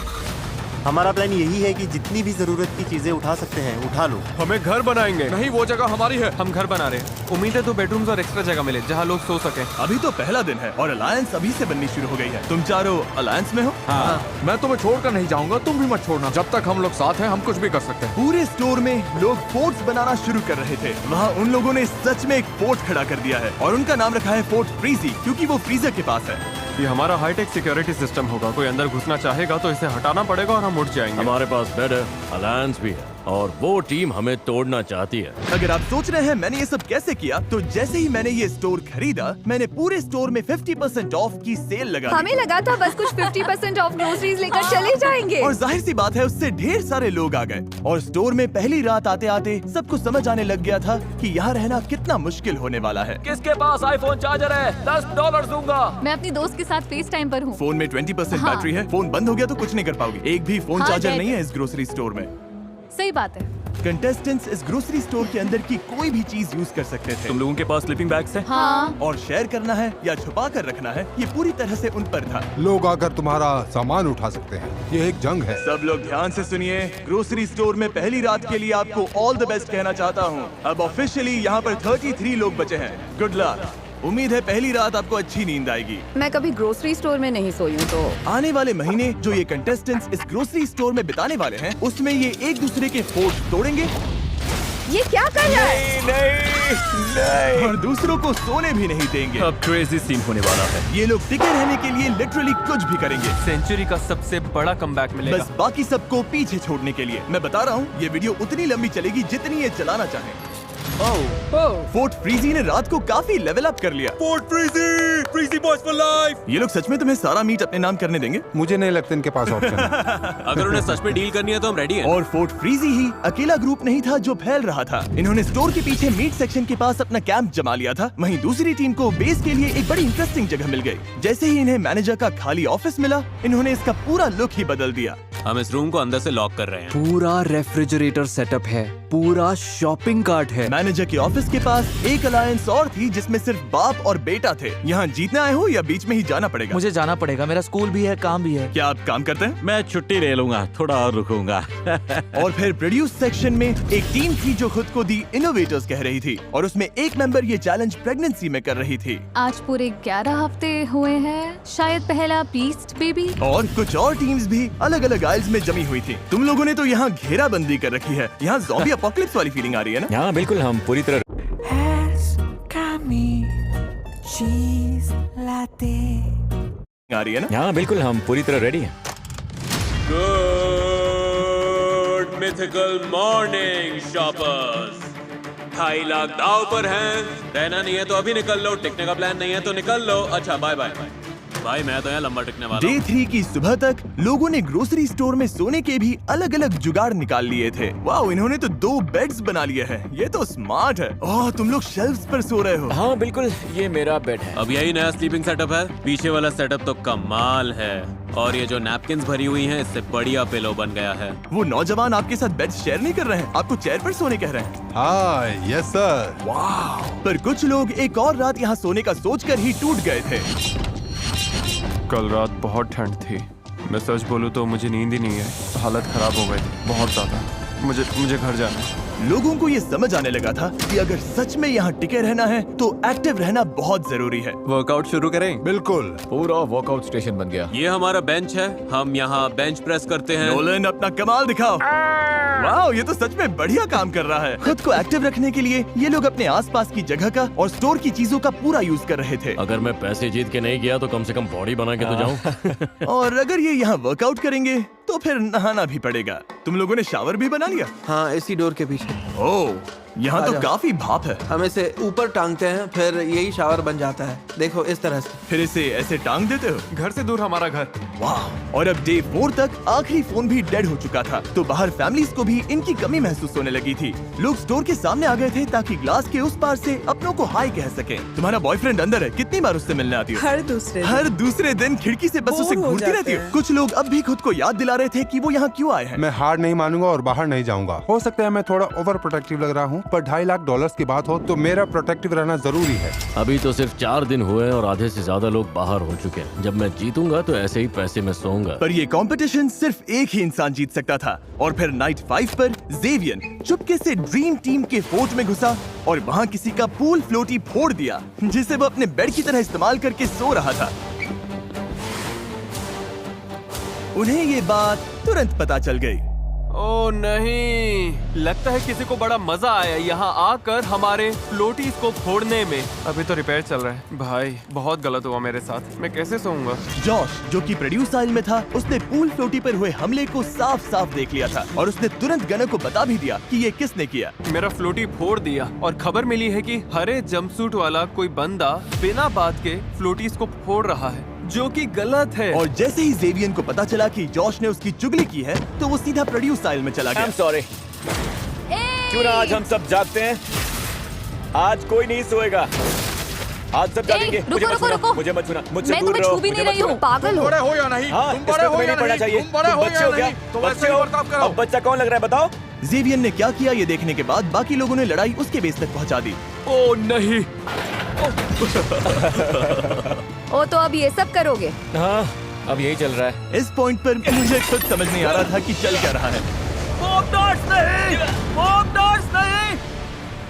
हमारा प्लान यही है कि जितनी भी जरूरत की चीजें उठा सकते हैं उठा लो। हमें घर बनाएंगे। नहीं, वो जगह हमारी है। हम घर बना रहे हैं। उम्मीद है 2 बेडरूम्स और एक्स्ट्रा जगह मिले जहाँ लोग सो सके। अभी तो पहला दिन है और अलायंस अभी से बननी शुरू हो गई है। तुम चारों अलायंस में हो? हाँ। मैं तुम्हें छोड़कर नहीं जाऊंगा, तुम भी मत छोड़ना। जब तक हम लोग साथ हैं, हम कुछ भी कर सकते हैं। पूरे स्टोर में लोग फोर्ट्स बनाना शुरू कर रहे थे। वहाँ उन लोगों ने सच में एक फोर्ट खड़ा कर दिया है और उनका नाम रखा है फोर्ट फ्रीजी, क्योंकि वो फ्रीजर के पास है। ये हमारा हाईटेक सिक्योरिटी सिस्टम होगा। कोई अंदर घुसना चाहेगा तो इसे हटाना पड़ेगा और हम उठ जाएंगे। हमारे पास बेड है, अलायंस भी है और वो टीम हमें तोड़ना चाहती है। अगर आप सोच रहे हैं मैंने ये सब कैसे किया, तो जैसे ही मैंने ये स्टोर खरीदा, मैंने पूरे स्टोर में 50% ऑफ की सेल लगा दी। हमें लगा था बस कुछ 50% ऑफ ग्रोसरीज लेकर चले जाएंगे। और जाहिर सी बात है, उससे ढेर सारे लोग आ गए और स्टोर में पहली रात आते आते सबको समझ आने लग गया था कि यहाँ रहना कितना मुश्किल होने वाला है। किसके पास आईफोन चार्जर है? $10 दूंगा। मैं अपनी दोस्त के साथ फेस टाइम पर हूँ। फोन में 20% हाँ। बैटरी है। फोन बंद हो गया तो कुछ नहीं कर पाओगे। एक भी फोन हाँ, चार्जर डेड नहीं है इस ग्रोसरी स्टोर में। सही बात है। कंटेस्टेंट्स इस ग्रोसरी स्टोर के अंदर की कोई भी चीज यूज कर सकते थे। तुम लोगों के पास स्लीपिंग बैग्स हैं? हाँ। और शेयर करना है या छुपा कर रखना है, ये पूरी तरह से उन पर था। लोग आकर तुम्हारा सामान उठा सकते हैं। ये एक जंग है। सब लोग ध्यान से सुनिए। ग्रोसरी स्टोर में पहली रात के लिए आपको ऑल द बेस्ट कहना चाहता हूँ। अब ऑफिशियली यहाँ पर 33 लोग बचे हैं। Good luck. उम्मीद है पहली रात आपको अच्छी नींद आएगी। मैं कभी ग्रोसरी स्टोर में नहीं सोई हूँ, तो आने वाले महीने जो ये कंटेस्टेंट्स इस ग्रोसरी स्टोर में बिताने वाले हैं, उसमें ये एक दूसरे के फोर्ट तोड़ेंगे ये क्या कर रहा है? नहीं। और दूसरों को सोने भी नहीं देंगे। अब क्रेजी सीन होने वाला है। ये लोग टिके रहने के लिए लिटरली कुछ भी करेंगे। सेंचुरी का सबसे बड़ा कमबैक मिलेगा। बस बाकी सबको पीछे छोड़ने के लिए। मैं बता रहा हूँ, ये वीडियो उतनी लंबी चलेगी जितनी ये चलाना चाहे। फोर्ट फ्रीजी ने रात को काफी लेवल अप कर लिया। Fort frizzy, frizzy boys for life. ये लोग सच में तुम्हें सारा मीट अपने नाम करने देंगे? मुझे नहीं लगता इनके पास ऑप्शन है। अगर उन्हें सच में डील करनी है तो हम रेडी हैं। और फोर्ट फ्रीजी ही अकेला ग्रुप नहीं था जो फैल रहा था। इन्होंने स्टोर के पीछे मीट सेक्शन के पास अपना कैंप जमा लिया था। वहीं दूसरी टीम को बेस के लिए एक बड़ी इंटरेस्टिंग जगह मिल गई। जैसे ही इन्हें मैनेजर का खाली ऑफिस मिला, इन्होंने इसका पूरा लुक ही बदल दिया। हम इस रूम को अंदर से लॉक कर रहे हैं। पूरा रेफ्रिजरेटर सेटअप है, पूरा शॉपिंग कार्ट है। मैनेजर के ऑफिस के पास एक अलायंस और थी जिसमें सिर्फ बाप और बेटा थे। यहाँ जीतने आए हो या बीच में ही जाना पड़ेगा? मुझे जाना पड़ेगा, मेरा स्कूल भी है, काम भी है। क्या आप काम करते हैं? मैं छुट्टी ले लूंगा, थोड़ा और रुकूंगा। और फिर प्रोड्यूस सेक्शन में एक टीम थी जो खुद को दी इनोवेटर्स कह रही थी और उसमें एक मेंबर ये चैलेंज प्रेगनेंसी में कर रही थी। आज पूरे 11 हफ्ते हुए हैं, शायद पहला बीस्ट बेबी। और कुछ और टीम्स भी अलग अलग आइल्स में जमी हुई थी। तुम लोगों ने तो यहाँ घेराबंदी कर रखी है। यहाँ ज़ॉम्बी अपोकलिप्स वाली फीलिंग आ रही है ना? हाँ बिल्कुल, हम पूरी तरह आ रही है ना? हाँ बिल्कुल, हम पूरी तरह रेडी हैं। Good mythical morning shoppers. 2.5 lakh दाव पर हैं। रहना नहीं है तो अभी निकल लो, टिकने का प्लान नहीं है तो निकल लो। अच्छा बाय बाय। भाई मैं तो यहाँ लंबा टिकने वाला डे 3 की सुबह तक लोगों ने ग्रोसरी स्टोर में सोने के भी अलग अलग जुगाड़ निकाल लिए थे। वाओ, इन्होंने तो 2 बेड्स बना लिए हैं। ये तो स्मार्ट है। ओह, तुम लोग शेल्फ्स पर सो रहे हो। हाँ बिल्कुल, ये मेरा बेड है। अब यही नया स्लीपिंग सेटअप है। पीछे वाला सेटअप तो कमाल है, और ये जो नैपकिन्स भरी हुई हैं इससे बढ़िया पिलो बन गया है। वो नौजवान आपके साथ बेड शेयर नहीं कर रहे हैं, आपको चेयर पर सोने कह रहे हैं। हाँ, यस सर। वाह, पर कुछ लोग एक और रात यहाँ सोने का सोचकर ही टूट गए थे। कल रात बहुत ठंड थी। मैं सच बोलूं तो मुझे नींद ही नहीं है। हालत खराब हो गई थी बहुत ज्यादा। मुझे घर जाना है। लोगों को ये समझ आने लगा था कि अगर सच में यहाँ टिके रहना है तो एक्टिव रहना बहुत जरूरी है। वर्कआउट शुरू करें? बिल्कुल। पूरा वर्कआउट स्टेशन बन गया। ये हमारा बेंच है, हम यहाँ बेंच प्रेस करते हैं। नोलन, अपना कमाल दिखाओ। वाह, ये तो सच में बढ़िया काम कर रहा है। खुद को एक्टिव रखने के लिए ये लोग अपने आसपास की जगह का और स्टोर की चीजों का पूरा यूज कर रहे थे। अगर मैं पैसे जीत के नहीं गया तो कम से कम बॉडी बना के तो जाऊं। और अगर ये यहाँ वर्कआउट करेंगे तो फिर नहाना भी पड़ेगा। तुम लोगों ने शावर भी बना लिया? हाँ, इसी डोर के पीछे। ओह, यहाँ तो आजा। काफी भाप है। हम इसे ऊपर टांगते हैं, फिर यही शावर बन जाता है। देखो इस तरह से। फिर इसे ऐसे टांग देते हो? घर से दूर हमारा घर। वाह, और अब डे 4 तक आखिरी फोन भी डेड हो चुका था, तो बाहर फैमिलीज को भी इनकी कमी महसूस होने लगी थी। लोग स्टोर के सामने आ गए थे ताकि ग्लास के उस पार से अपनों को हाय कह सकें। तुम्हारा बॉयफ्रेंड अंदर है, कितनी बार उससे मिलने आती हो? हर दूसरे दिन खिड़की से बस उसे घूरती रहती हो। कुछ लोग अब भी खुद को याद दिला रहे थे कि वो यहाँ क्यों आए हैं। मैं हार नहीं मानूंगा और बाहर नहीं जाऊंगा। हो सकता है मैं थोड़ा ओवर प्रोटेक्टिव लग रहा हूँ, पर $2.5 लाख की बात हो तो मेरा प्रोटेक्टिव रहना जरूरी है। अभी तो सिर्फ 4 दिन हुए और आधे से ज्यादा लोग बाहर हो चुके हैं। जब मैं जीतूंगा तो ऐसे ही पैसे में सोऊंगा। पर ये कंपटीशन सिर्फ एक ही इंसान जीत सकता था, और फिर नाइट 5 पर जेवियन चुपके से ड्रीम टीम के फोर्ट में घुसा और वहाँ किसी का पूल फ्लोटी फोड़ दिया, जिसे वो अपने बेड की तरह इस्तेमाल करके सो रहा था। उन्हें ये बात तुरंत पता चल गई। ओ नहीं, लगता है किसी को बड़ा मजा आया यहाँ आकर हमारे फ्लोटीज को फोड़ने में। अभी तो रिपेयर चल रहा है। भाई बहुत गलत हुआ मेरे साथ, मैं कैसे सोऊंगा? जॉश, जो कि प्रोड्यूस आइल में था, उसने पूल फ्लोटी पर हुए हमले को साफ साफ देख लिया था और उसने तुरंत गनर को बता भी दिया कि ये किसने किया। मेरा फ्लोटी फोड़ दिया, और खबर मिली है कि हरे जंपसूट वाला कोई बंदा बिना बात के फ्लोटीज को फोड़ रहा है, जो कि गलत है। और जैसे ही जेवियन को पता चला कि जॉश ने उसकी चुगली की है, तो वो सीधा प्रोड्यूस स्टाइल में चला गया। सॉरी। क्यों ना आज हम सब जागते हैं? आज कोई नहीं सोएगा। आज सब जागेंगे। मुझे मत छूना, मुझसे दूर रहो। छू भी नहीं रही हूँ, पागल हो। बड़े हो या नहीं? हाँ, तुम बड़े हो या पढ़ना नहीं? चाहिए। तुम बड़े हो बच्चे या हो क्या? नहीं? तो बच्चे वैसे ही हो? बर्ताव करो। अब बच्चा कौन लग रहा है बताओ? जेवियन ने क्या किया ये देखने के बाद बाकी लोगों ने लड़ाई उसके बेस तक पहुंचा दी। ओ नहीं। ओ, तो अब ये सब करोगे? हाँ, अब यही चल रहा है। इस पॉइंट पर मुझे खुद समझ नहीं आ रहा था कि चल क्या रहा है।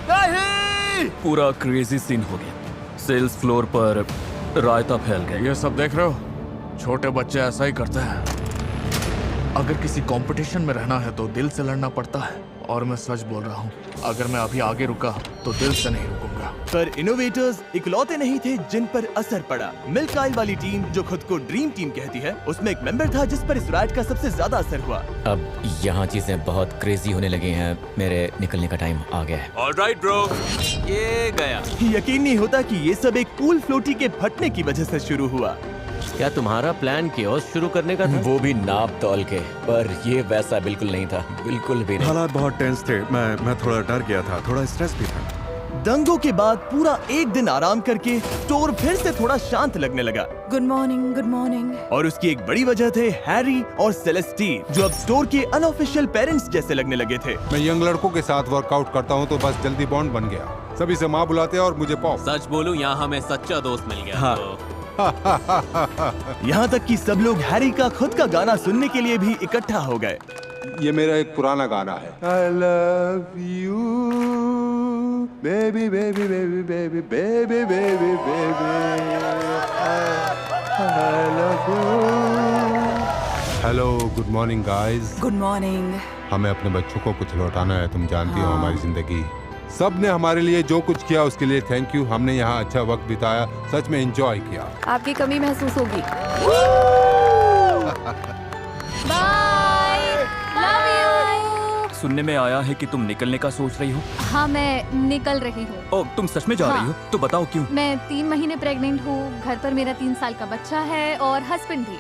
नहीं। पूरा क्रेजी सीन हो गया। सेल्स फ्लोर पर रायता फैल गया। ये सब देख रहे हो? छोटे बच्चे ऐसा ही करते हैं। अगर किसी कंपटीशन में रहना है तो दिल से लड़ना पड़ता है, और मैं सच बोल रहा हूँ, अगर मैं अभी आगे रुका तो दिल से नहीं रुकूंगा। पर इनोवेटर्स इकलौते नहीं थे जिन पर असर पड़ा। मिल्क आइल वाली टीम, जो खुद को ड्रीम टीम कहती है, उसमें एक मेंबर था जिस पर इस राइट का सबसे ज्यादा असर हुआ। अब यहाँ चीजें बहुत क्रेजी होने लगी हैं। मेरे निकलने का टाइम आ गया है। ऑलराइट ब्रो, ये गया। यकीन नहीं होता कि ये सब एक पूल फ्लोटी के फटने की वजह से शुरू हुआ। क्या तुम्हारा प्लान कियोस्क शुरू करने का था? वो भी नाप तौल के, पर ये वैसा बिल्कुल नहीं था, बिल्कुल भी नहीं। हालात बहुत टेंस थे। मैं थोड़ा डर गया था, थोड़ा स्ट्रेस भी था। दंगों के बाद पूरा एक दिन आराम करके स्टोर फिर से थोड़ा शांत लगने लगा। Good morning, good morning. और उसकी एक बड़ी वजह थे हैरी और सेलेस्टीन, जो अब स्टोर के अनऑफिशियल पेरेंट्स जैसे लगने लगे थे। मैं यंग लड़कों के साथ वर्कआउट करता हूँ तो बस जल्दी बॉन्ड बन गया। सभी से माँ बुलाते हैं और मुझे पॉप। सच बोलूं, यहाँ हमें सच्चा दोस्त मिल गया। हाँ। यहाँ तक कि सब लोग हैरी का खुद का गाना सुनने के लिए भी इकट्ठा हो गए। ये मेरा एक पुराना गाना है। I love you, baby, baby, baby, baby, baby, baby, baby. I love you. Hello, good morning, guys. Good morning. हमें अपने बच्चों को कुछ लौटाना है। तुम जानती हो हमारी जिंदगी। सब ने हमारे लिए जो कुछ किया उसके लिए थैंक यू। हमने यहाँ अच्छा वक्त बिताया, सच में एंजॉय किया। आपकी कमी महसूस होगी। Bye, love you. सुनने में आया है कि तुम निकलने का सोच रही हो। हाँ, मैं निकल रही हूँ। ओह, तुम सच में जा रही हो? तो बताओ क्यों? मैं 3 महीने प्रेग्नेंट हूँ, घर पर मेरा 3 साल का बच्चा है और हस्बैंड भी।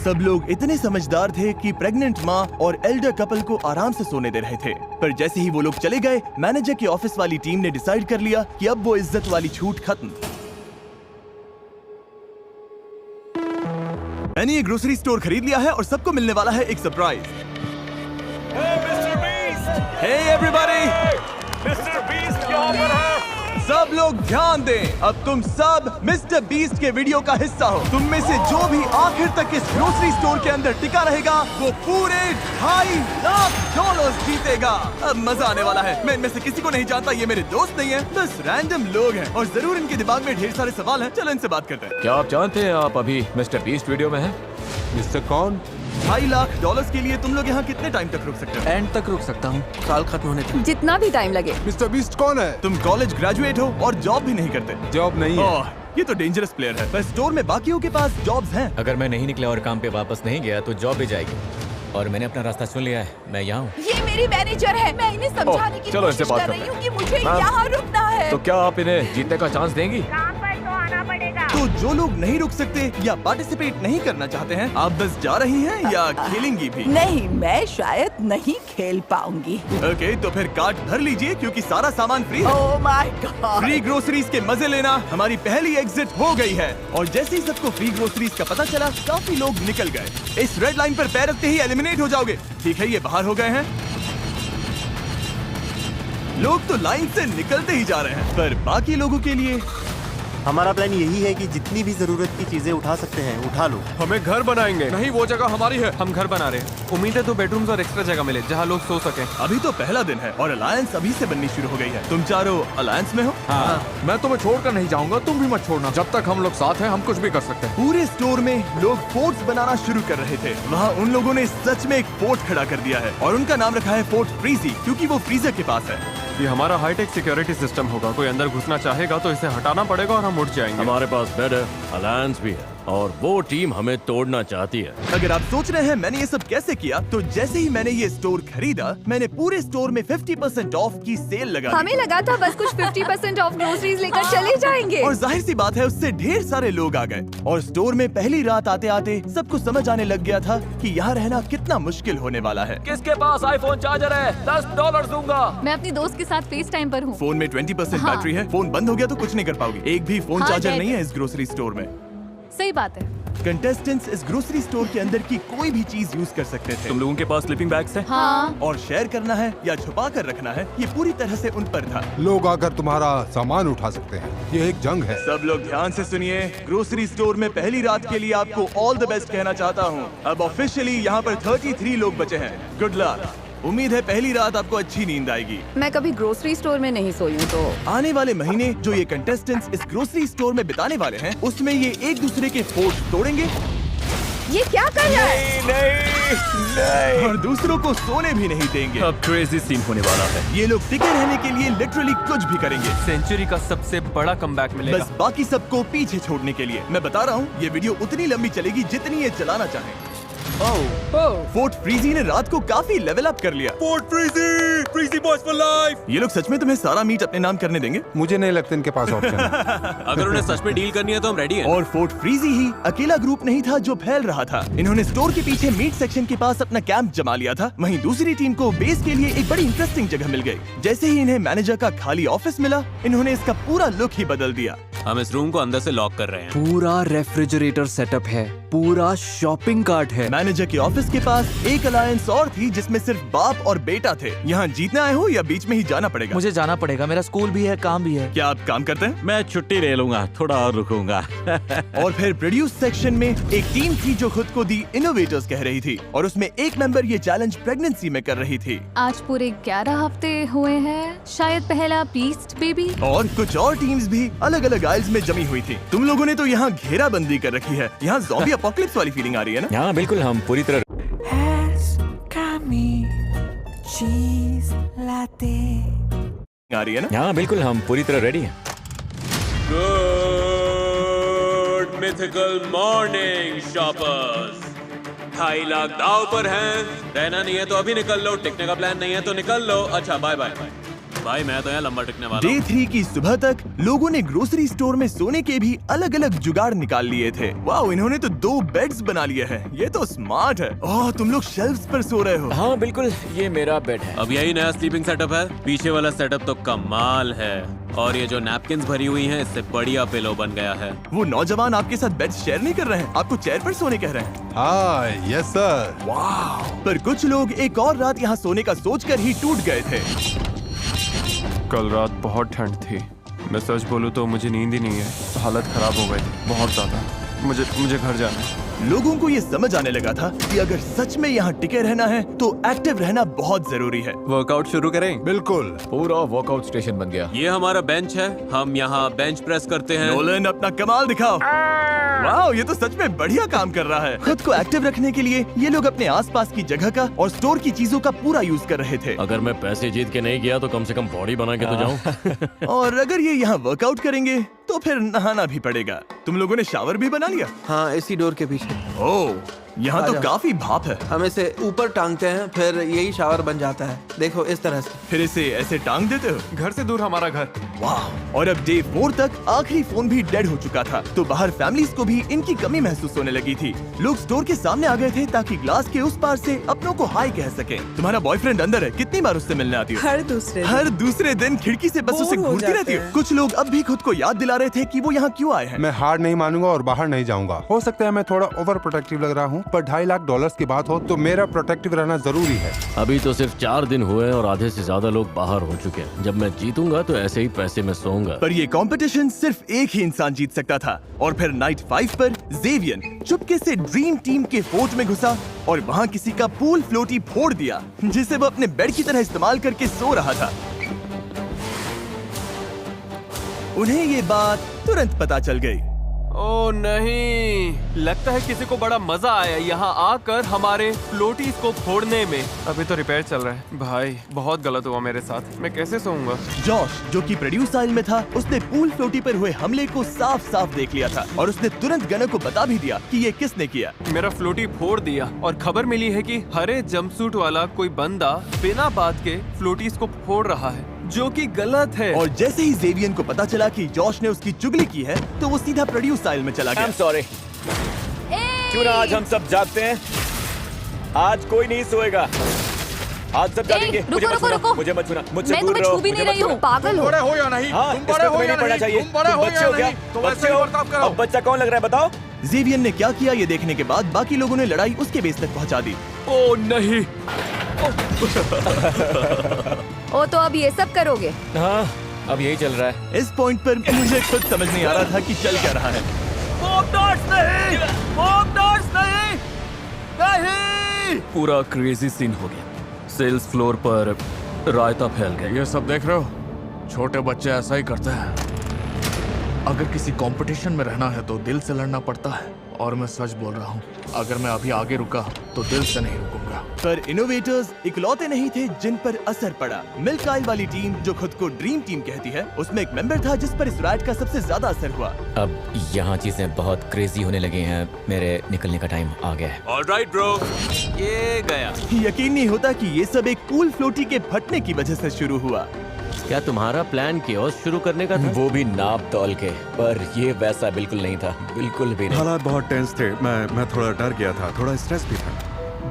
सब लोग इतने समझदार थे कि प्रेग्नेंट माँ और एल्डर कपल को आराम से सोने दे रहे थे, पर जैसे ही वो लोग चले गए, मैनेजर की ऑफिस वाली टीम ने डिसाइड कर लिया कि अब वो इज्जत वाली छूट खत्म। मैंने ये ग्रोसरी स्टोर खरीद लिया है और सबको मिलने वाला है एक surprise. Hey everybody, mister Beast यहाँ पर है। सब लोग ध्यान दें, अब तुम सब मिस्टर बीस्ट के वीडियो का हिस्सा हो। तुम में से जो भी आखिर तक इस ग्रोसरी स्टोर के अंदर टिका रहेगा, वो पूरे $2.5 जीतेगा। अब मजा आने वाला है। मैं इनमें से किसी को नहीं जानता, ये मेरे दोस्त नहीं है, बस रैंडम लोग हैं और जरूर इनके दिमाग में ढेर सारे सवाल हैं। चलो इनसे बात करते हैं। क्या आप जानते हैं आप अभी मिस्टर बीस्ट वीडियो में हैं? मिस्टर कौन? $2.5 के लिए तुम लोग यहाँ कितने टाइम तक रुक सकते हो? एंड तक रुक सकता हूँ, साल खत्म होने तक। जितना भी टाइम लगे। मिस्टर बीस्ट कौन है? तुम कॉलेज ग्रेजुएट हो और जॉब भी नहीं करते। जॉब नहीं है। ओह, ये तो डेंजरस प्लेयर है। पर स्टोर में बाकियों के पास जॉब्स हैं। अगर मैं नहीं निकला और काम पे वापस नहीं गया तो जॉब भी जाएगी। और मैंने अपना रास्ता चुन लिया है, मैं यहाँ हूँ। ये मेरी मैनेजर है, मैं इन्हें समझाने की चलो इनसे कोशिश बात कर करते रही हैं। हूँ कि मुझे हाँ। यहाँ रुकना है। तो क्या आप इन्हें जीतने का चांस देंगी? तो जो लोग नहीं रुक सकते या पार्टिसिपेट नहीं करना चाहते हैं, आप बस जा रही हैं या खेलेंगी भी? नहीं, मैं शायद नहीं खेल पाऊंगी। ओके, तो फिर कार्ट भर लीजिए क्योंकि सारा सामान फ्री है। Oh my God. Free groceries के मजे लेना हमारी पहली एग्जिट हो गई है। और जैसे ही सबको फ्री ग्रोसरीज का पता चला, काफी लोग निकल गए। इस रेड लाइन पर पैर रखते ही एलिमिनेट हो जाओगे। ठीक है, ये बाहर हो गए हैं। लोग तो लाइन से निकलते ही जा रहे हैं, पर बाकी लोगों के लिए हमारा प्लान यही है कि जितनी भी जरूरत की चीजें उठा सकते हैं उठा लो। हमें घर बनाएंगे। नहीं, वो जगह हमारी है। हम घर बना रहे हैं। उम्मीद है 2 बेडरूम्स और एक्स्ट्रा जगह मिले जहाँ लोग सो सकें। अभी तो पहला दिन है और अलायंस अभी से बननी शुरू हो गई है। तुम चारों अलायंस में हो? हाँ। मैं तुम्हें छोड़कर नहीं जाऊंगा, तुम भी मत छोड़ना। जब तक हम लोग साथ हैं, हम कुछ भी कर सकते हैं। पूरे स्टोर में लोग फोर्ट्स बनाना शुरू कर रहे थे। वहाँ उन लोगों ने सच में एक फोर्ट खड़ा कर दिया है और उनका नाम रखा है फोर्ट फ्रीजी, क्योंकि वो फ्रीजर के पास है। ये हमारा हाईटेक सिक्योरिटी सिस्टम होगा। कोई अंदर घुसना चाहेगा तो इसे हटाना पड़ेगा और हम उठ जाएंगे। हमारे पास बेड है, अलायंस भी है और वो टीम हमें तोड़ना चाहती है। अगर आप सोच रहे हैं मैंने ये सब कैसे किया, तो जैसे ही मैंने ये स्टोर खरीदा, मैंने पूरे स्टोर में 50% ऑफ की सेल लगा दी। हमें लगा था बस कुछ 50% ऑफ ग्रोसरीज लेकर चले जाएंगे। और जाहिर सी बात है, उससे ढेर सारे लोग आ गए और स्टोर में पहली रात आते आते सबको समझ आने लग गया था कि यहाँ रहना कितना मुश्किल होने वाला है। किसके पास आईफोन चार्जर है? $10 दूंगा। मैं अपनी दोस्त के साथ फेस टाइम पर हूँ। फोन में 20% हाँ। बैटरी है। फोन बंद हो गया तो कुछ नहीं कर पाओगे। एक भी फोन हाँ, चार्जर डेड। नहीं है इस ग्रोसरी स्टोर में। सही बात है। कंटेस्टेंट्स इस ग्रोसरी स्टोर के अंदर की कोई भी चीज यूज कर सकते थे। तुम लोगों के पास स्लीपिंग बैग्स हैं? हाँ। और शेयर करना है या छुपा कर रखना है, ये पूरी तरह से उन पर था। लोग आकर तुम्हारा सामान उठा सकते हैं। ये एक जंग है। सब लोग ध्यान से सुनिए। ग्रोसरी स्टोर में पहली रात के लिए आपको ऑल द बेस्ट कहना चाहता हूँ। अब ऑफिशियली यहाँ पर 33 लोग बचे हैं। Good luck. उम्मीद है पहली रात आपको अच्छी नींद आएगी। मैं कभी ग्रोसरी स्टोर में नहीं सोई हूँ, तो आने वाले महीने जो ये कंटेस्टेंट्स इस ग्रोसरी स्टोर में बिताने वाले हैं, उसमें ये एक दूसरे के फोर्ट तोड़ेंगे। ये क्या कर रहा है? नहीं। और दूसरों को सोने भी नहीं देंगे। अब क्रेजी सीन होने वाला है। ये लोग टिके रहने के लिए लिटरली कुछ भी करेंगे। सेंचुरी का सबसे बड़ा कमबैक मिलेगा। बस बाकी सबको पीछे छोड़ने के लिए। मैं बता रहा हूँ, ये वीडियो उतनी लंबी चलेगी जितनी ये चलाना चाहे। फोर्ट फ्रीजी ने रात को काफी लेवल अप कर लिया। Fort frizzy, frizzy boys for life. ये लोग सच में तुम्हें सारा मीट अपने नाम करने देंगे? मुझे नहीं लगता इनके पास ऑप्शन है। अगर उन्हें सच में डील करनी है तो हम रेडी हैं। और फोर्ट फ्रीजी ही अकेला ग्रुप नहीं था जो फैल रहा था। इन्होंने स्टोर के पीछे मीट सेक्शन के पास अपना कैंप जमा लिया था। वहीं दूसरी टीम को बेस के लिए एक बड़ी इंटरेस्टिंग जगह मिल गई। जैसे ही इन्हें मैनेजर का खाली ऑफिस मिला, इन्होंने इसका पूरा लुक ही बदल दिया। हम इस रूम को अंदर से लॉक कर रहे हैं। पूरा रेफ्रिजरेटर सेटअप है, पूरा शॉपिंग कार्ट है। मैनेजर के ऑफिस के पास एक अलायंस और थी जिसमें सिर्फ बाप और बेटा थे। यहाँ जीतने आए हो या बीच में ही जाना पड़ेगा? मुझे जाना पड़ेगा, मेरा स्कूल भी है, काम भी है। क्या आप काम करते हैं? मैं छुट्टी ले लूंगा, थोड़ा और रुकूंगा। और फिर प्रोड्यूस सेक्शन में एक टीम थी जो खुद को दी इनोवेटर्स कह रही थी और उसमें एक मेंबर ये चैलेंज प्रेगनेंसी में कर रही थी। आज पूरे 11 हफ्ते हुए हैं, शायद पहला बीस्ट बेबी। और कुछ और टीम्स भी अलग अलग आइल्स में जमी हुई थी। तुम लोगों ने तो यहाँ घेराबंदी कर रखी है। यहाँ ज़ॉम्बी अपोकलिप्स वाली फीलिंग आ रही है ना? हाँ बिल्कुल, हम पूरी तरह आ रही है ना? हाँ बिल्कुल, हम पूरी तरह रेडी हैं। Good mythical morning shoppers. 2.5 lakh दाव पर हैं। रहना नहीं है तो अभी निकल लो, टिकने का प्लान नहीं है तो निकल लो। अच्छा बाय बाय। भाई मैं तो यहाँ लंबा टिकने वाला डे हूँ। 3 की सुबह तक लोगों ने ग्रोसरी स्टोर में सोने के भी अलग अलग जुगाड़ निकाल लिए थे। वाह, इन्होंने तो 2 बेड्स बना लिए हैं। ये तो स्मार्ट है। ओह, तुम लोग शेल्फ्स पर सो रहे हो। हाँ बिल्कुल, ये मेरा बेड है। अब यही नया स्लीपिंग सेटअप है। पीछे वाला सेटअप तो कमाल है, और ये जो नैपकिन्स भरी हुई हैं इससे बढ़िया पिलो बन गया है। वो नौजवान आपके साथ बेड शेयर नहीं कर रहे हैं, आपको चेयर पर सोने कह रहे हैं। हाँ, यस सर। वाह, पर कुछ लोग एक और रात यहाँ सोने का सोचकर ही टूट गए थे। कल रात बहुत ठंड थी। मैं सच बोलूं तो मुझे नींद ही नहीं है। हालत खराब हो गई बहुत ज्यादा। मुझे घर जाना है। लोगों को ये समझ आने लगा था कि अगर सच में यहाँ टिके रहना है तो एक्टिव रहना बहुत जरूरी है। वर्कआउट शुरू करें? बिल्कुल। पूरा वर्कआउट स्टेशन बन गया। ये हमारा बेंच है, हम यहाँ बेंच प्रेस करते हैं। नोलन, अपना कमाल दिखाओ। वाह, ये तो सच में बढ़िया काम कर रहा है। खुद को एक्टिव रखने के लिए ये लोग अपने आसपास की जगह का और स्टोर की चीजों का पूरा यूज कर रहे थे। अगर मैं पैसे जीत के नहीं गया तो कम से कम बॉडी बना के तो जाऊं। और अगर ये यहाँ वर्कआउट करेंगे तो फिर नहाना भी पड़ेगा। तुम लोगों ने शावर भी बना लिया? हाँ, इसी डोर के पीछे। ओह, यहाँ तो आजा। काफी भाप है। हम इसे ऊपर टांगते हैं, फिर यही शावर बन जाता है। देखो इस तरह से। फिर इसे ऐसे टांग देते हो? घर से दूर हमारा घर। वाह, और अब डे 4 तक आखिरी फोन भी डेड हो चुका था, तो बाहर फैमिलीज को भी इनकी कमी महसूस होने लगी थी। लोग स्टोर के सामने आ गए थे ताकि ग्लास के उस पार से अपनों को हाय कह सके। तुम्हारा बॉयफ्रेंड अंदर है, कितनी बार उससे मिलने आती हो? हर दूसरे दिन खिड़की से बस उसे घूरती रहती हो। कुछ लोग अब भी खुद को याद दिला रहे थे कि वो यहाँ क्यों आए हैं। मैं हार नहीं मानूंगा और बाहर नहीं जाऊंगा। हो सकता है मैं थोड़ा ओवर प्रोटेक्टिव लग रहा हूँ, पर $2.5 लाख की बात हो तो मेरा प्रोटेक्टिव रहना जरूरी है। अभी तो सिर्फ 4 दिन हुए और आधे से ज्यादा लोग बाहर हो चुके हैं। जब मैं जीतूंगा तो ऐसे ही पैसे में सोऊंगा। पर ये कंपटीशन सिर्फ एक ही इंसान जीत सकता था। और फिर नाइट 5 पर जेवियन चुपके से ड्रीम टीम के फोर्ट में घुसा और वहाँ किसी का पूल फ्लोटी फोड़ दिया, जिसे वो अपने बेड की तरह इस्तेमाल करके सो रहा था। उन्हें ये बात तुरंत पता चल गई। ओ नहीं, लगता है किसी को बड़ा मजा आया यहाँ आकर हमारे फ्लोटीज को फोड़ने में। अभी तो रिपेयर चल रहा है। भाई बहुत गलत हुआ मेरे साथ। मैं कैसे सोऊंगा? जॉश, जो कि प्रोड्यूस आइल में था, उसने पूल फ्लोटी पर हुए हमले को साफ साफ देख लिया था और उसने तुरंत गनर को बता भी दिया कि ये किसने किया। मेरा फ्लोटी फोड़ दिया और खबर मिली है कि हरे जंपसूट वाला कोई बंदा बिना बात के फ्लोटीज को फोड़ रहा है, जो कि गलत है। और जैसे ही जेवियन को पता चला कि जॉश ने उसकी चुगली की है तो वो सीधा प्रोड्यूस आइल में चला गया। I'm sorry। क्यों ना आज हम सब जागते हैं? आज कोई नहीं सोएगा। आज सब जागेंगे। मुझे मत छूना, मुझे मत छूना, मुझसे दूर रहो। भी नहीं रही हूँ। पागल हो? बड़े हो या नहीं? हाँ, तुम बड़े हो या पढ़ना नहीं? चाहिए। तुम बड़े हो बच्चे या हो क्या? नहीं? तो बच्चे वैसे ही हो? बर्ताव करो। अब बच्चा कौन लग रहा है बताओ? जेवियन ने क्या किया ये देखने के बाद बाकी लोगों ने लड़ाई उसके बेस तक पहुंचा दी। ओ नहीं। ओ, तो अब ये सब करोगे? हाँ, अब यही चल रहा है। इस पॉइंट पर मुझे खुद समझ नहीं आ रहा था कि चल क्या रहा है। नहीं! पूरा क्रेजी सीन हो गया। सेल्स फ्लोर पर रायता फैल गया। ये सब देख रहे हो? छोटे बच्चे ऐसा ही करते हैं। अगर किसी कंपटीशन में रहना है तो दिल से लड़ना पड़ता है, और मैं सच बोल रहा हूँ, अगर मैं अभी आगे रुका तो दिल से नहीं रुकूंगा। पर इनोवेटर्स इकलौते नहीं थे जिन पर असर पड़ा। मिल्क आइल वाली टीम, जो खुद को ड्रीम टीम कहती है, उसमें एक मेंबर था जिस पर इस राइड का सबसे ज्यादा असर हुआ। अब यहाँ चीजें बहुत क्रेजी होने लगी हैं। मेरे निकलने का टाइम आ गया है। ऑलराइट ब्रो, ये गया। यकीन नहीं होता कि ये सब एक पूल फ्लोटी के फटने की वजह से शुरू हुआ। क्या तुम्हारा प्लान कियोस्क शुरू करने का था? वो भी नाप तौल के, पर ये वैसा बिल्कुल नहीं था। बिल्कुल भी नहीं। हालात बहुत टेंस थे। मैं थोड़ा डर गया था, थोड़ा स्ट्रेस भी था।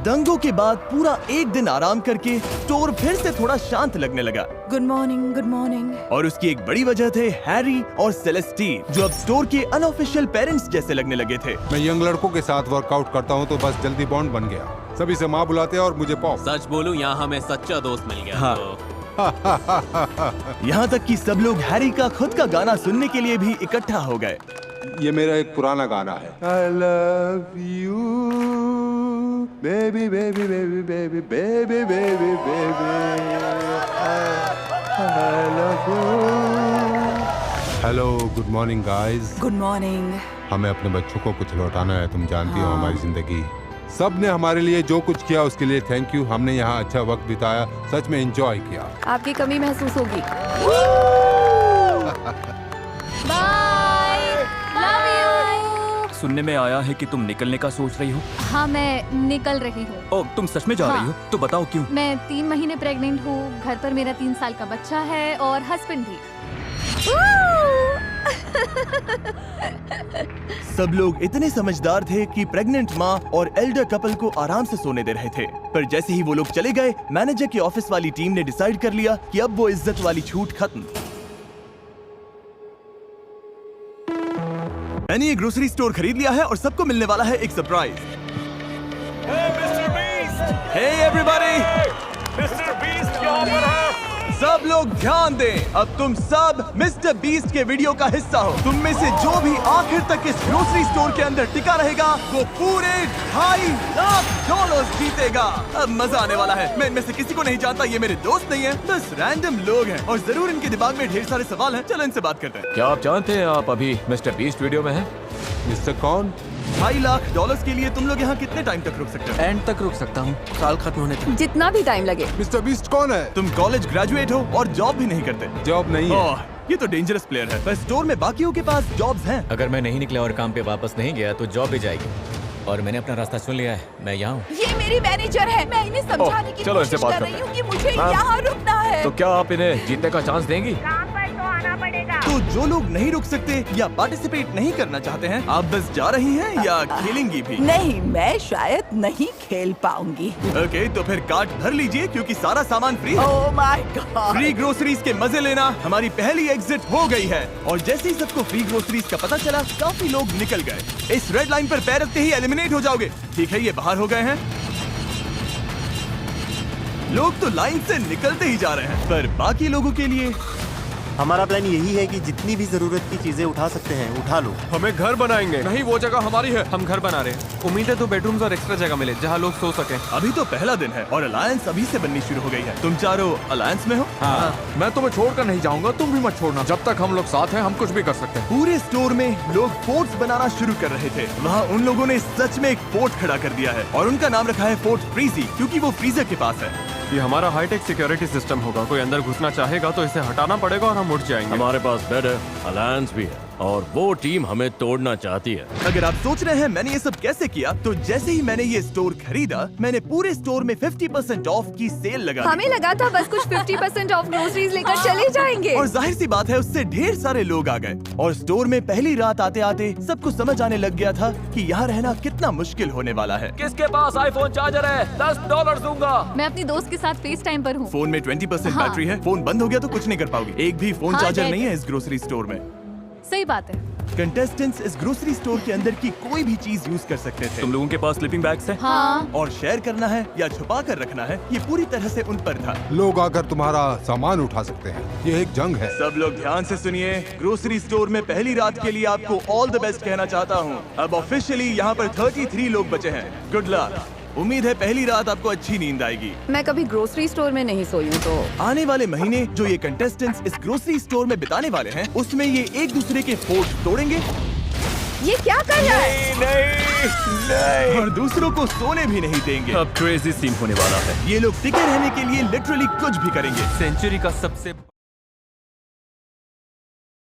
दंगों के बाद पूरा एक दिन आराम करके स्टोर फिर से थोड़ा शांत लगने लगा। Good morning, good morning. और उसकी एक बड़ी वजह थे हैरी और सेलेस्टीन, जो अब स्टोर के अनऑफिशियल पेरेंट्स जैसे लगने लगे थे। मैं यंग लड़कों के साथ वर्कआउट करता हूँ तो बस जल्दी बॉन्ड बन गया। सभी से माँ बुलाते हैं और मुझे पॉप। सच बोलूं, यहाँ हमें सच्चा दोस्त मिल गया। हाँ। तो यहाँ तक कि सब लोग हैरी का खुद का गाना सुनने के लिए भी इकट्ठा हो गए। ये मेरा एक पुराना गाना है। I love you, baby, baby, baby, baby, baby, baby, baby. I love you. Hello, good morning, guys. Good morning. हमें अपने बच्चों को कुछ लौटाना है। तुम जानती हो हमारी जिंदगी। सब ने हमारे लिए जो कुछ किया उसके लिए थैंक यू। हमने यहाँ अच्छा वक्त बिताया, सच में एंजॉय किया। आपकी कमी महसूस होगी। Bye, love you. सुनने में आया है कि तुम निकलने का सोच रही हो। हाँ, मैं निकल रही हूँ। ओह, तुम सच में जा हाँ। रही हो? तो बताओ क्यों? मैं 3 महीने प्रेग्नेंट हूँ। घर पर मेरा 3 साल का बच्चा है और हस्बैंड भी। सब लोग इतने समझदार थे कि प्रेग्नेंट माँ और एल्डर कपल को आराम से सोने दे रहे थे, पर जैसे ही वो लोग चले गए, मैनेजर की ऑफिस वाली टीम ने डिसाइड कर लिया कि अब वो इज्जत वाली छूट खत्म। मैंने ये ग्रोसरी स्टोर खरीद लिया है और सबको मिलने वाला है एक surprise. Hey everybody, mister Beast यहाँ पर है। सब लोग ध्यान दें, अब तुम सब मिस्टर बीस्ट के वीडियो का हिस्सा हो। तुम में से जो भी आखिर तक इस ग्रोसरी स्टोर के अंदर टिका रहेगा वो पूरे $2.5 जीतेगा। अब मजा आने वाला है। मैं इनमें से किसी को नहीं जानता, ये मेरे दोस्त नहीं है, बस रैंडम लोग हैं और जरूर इनके दिमाग में ढेर सारे सवाल हैं। चलो इनसे बात करते हैं। क्या आप जानते हैं आप अभी मिस्टर बीस्ट वीडियो में हैं? मिस्टर कौन? $2.5 के लिए तुम लोग यहाँ कितने टाइम तक रुक सकते हो? एंड तक रुक सकता हूँ, साल खत्म होने तक। जितना भी टाइम लगे। मिस्टर बीस्ट कौन है? तुम कॉलेज ग्रेजुएट हो और जॉब भी नहीं करते। जॉब नहीं है। ओह, ये तो डेंजरस प्लेयर है। पर स्टोर में बाकियों के पास जॉब्स हैं। अगर मैं नहीं निकला और काम पे वापस नहीं गया तो जॉब भी जाएगी। और मैंने अपना रास्ता चुन लिया है, मैं यहाँ हूँ। ये मेरी मैनेजर है, मैं इन्हें समझाने की चलो इनसे कोशिश बात कर करते रही हूँ हैं। कि मुझे हाँ। यहाँ रुकना है। तो क्या आप इन्हें जीतने का चांस देंगी? तो जो लोग नहीं रुक सकते या पार्टिसिपेट नहीं करना चाहते हैं, आप बस जा रही हैं या खेलेंगी भी? नहीं, मैं शायद नहीं खेल पाऊंगी। ओके, तो फिर कार्ट भर लीजिए क्योंकि सारा सामान फ्री है। Oh my God. Free groceries के मजे लेना हमारी पहली एग्जिट हो गई है और जैसे ही सबको फ्री ग्रोसरीज का पता चला, काफी लोग निकल गए। इस रेड लाइन पर पैर रखते ही एलिमिनेट हो जाओगे। ठीक है, ये बाहर हो गए हैं। लोग तो लाइन से निकलते ही जा रहे हैं, पर बाकी लोगों के लिए हमारा प्लान यही है कि जितनी भी जरूरत की चीजें उठा सकते हैं उठा लो। हमें घर बनाएंगे। नहीं, वो जगह हमारी है। हम घर बना रहे हैं। उम्मीद है 2 बेडरूम्स और एक्स्ट्रा जगह मिले जहाँ लोग सो सके। अभी तो पहला दिन है और अलायंस अभी से बननी शुरू हो गई है। तुम चारों अलायंस में हो? हाँ। मैं तुम्हें छोड़कर नहीं जाऊंगा, तुम भी मत छोड़ना। जब तक हम लोग साथ हैं हम कुछ भी कर सकते हैं। पूरे स्टोर में लोग फोर्ट्स बनाना शुरू कर रहे थे। वहाँ उन लोगों ने सच में एक फोर्ट खड़ा कर दिया है और उनका नाम रखा है फोर्ट फ्रीजी, क्योंकि वो फ्रीजर के पास है। ये हमारा हाईटेक सिक्योरिटी सिस्टम होगा। कोई अंदर घुसना चाहेगा तो इसे हटाना पड़ेगा और हम उठ जाएंगे। हमारे पास बेड है, अलायंस भी है और वो टीम हमें तोड़ना चाहती है। अगर आप सोच रहे हैं मैंने ये सब कैसे किया, तो जैसे ही मैंने ये स्टोर खरीदा, मैंने पूरे स्टोर में 50% ऑफ की सेल लगा दी। हमें लगा था बस कुछ 50% ऑफ ग्रोसरीज लेकर चले जाएंगे। और जाहिर सी बात है, उससे ढेर सारे लोग आ गए और स्टोर में पहली रात आते आते सबको समझ आने लग गया था कि यहाँ रहना कितना मुश्किल होने वाला है। किसके पास आईफोन चार्जर है? $10 दूंगा। मैं अपनी दोस्त के साथ फेस टाइम पर हूँ। फोन में 20% हाँ। बैटरी है। फोन बंद हो गया तो कुछ नहीं कर पाओगे। एक भी फोन हाँ, चार्जर डेड। नहीं है इस ग्रोसरी स्टोर में। सही बात है। कंटेस्टेंट्स इस ग्रोसरी स्टोर के अंदर की कोई भी चीज यूज कर सकते थे। तुम लोगों के पास स्लीपिंग बैग्स हैं? हाँ। और शेयर करना है या छुपा कर रखना है, ये पूरी तरह से उन पर था। लोग आकर तुम्हारा सामान उठा सकते हैं। ये एक जंग है। सब लोग ध्यान से सुनिए। ग्रोसरी स्टोर में पहली रात के लिए आपको ऑल द बेस्ट कहना चाहता हूँ। अब ऑफिशियली यहाँ पर 33 लोग बचे हैं। Good luck. उम्मीद है पहली रात आपको अच्छी नींद आएगी। मैं कभी ग्रोसरी स्टोर में नहीं सोई हूँ, तो आने वाले महीने जो ये कंटेस्टेंट्स इस ग्रोसरी स्टोर में बिताने वाले हैं, उसमें ये एक दूसरे के फोर्ट तोड़ेंगे। ये क्या कर रहा है? नहीं। और दूसरों को सोने भी नहीं देंगे। अब क्रेजी सीन होने वाला है। ये लोग टिके रहने के लिए लिटरली कुछ भी करेंगे। सेंचुरी का सबसे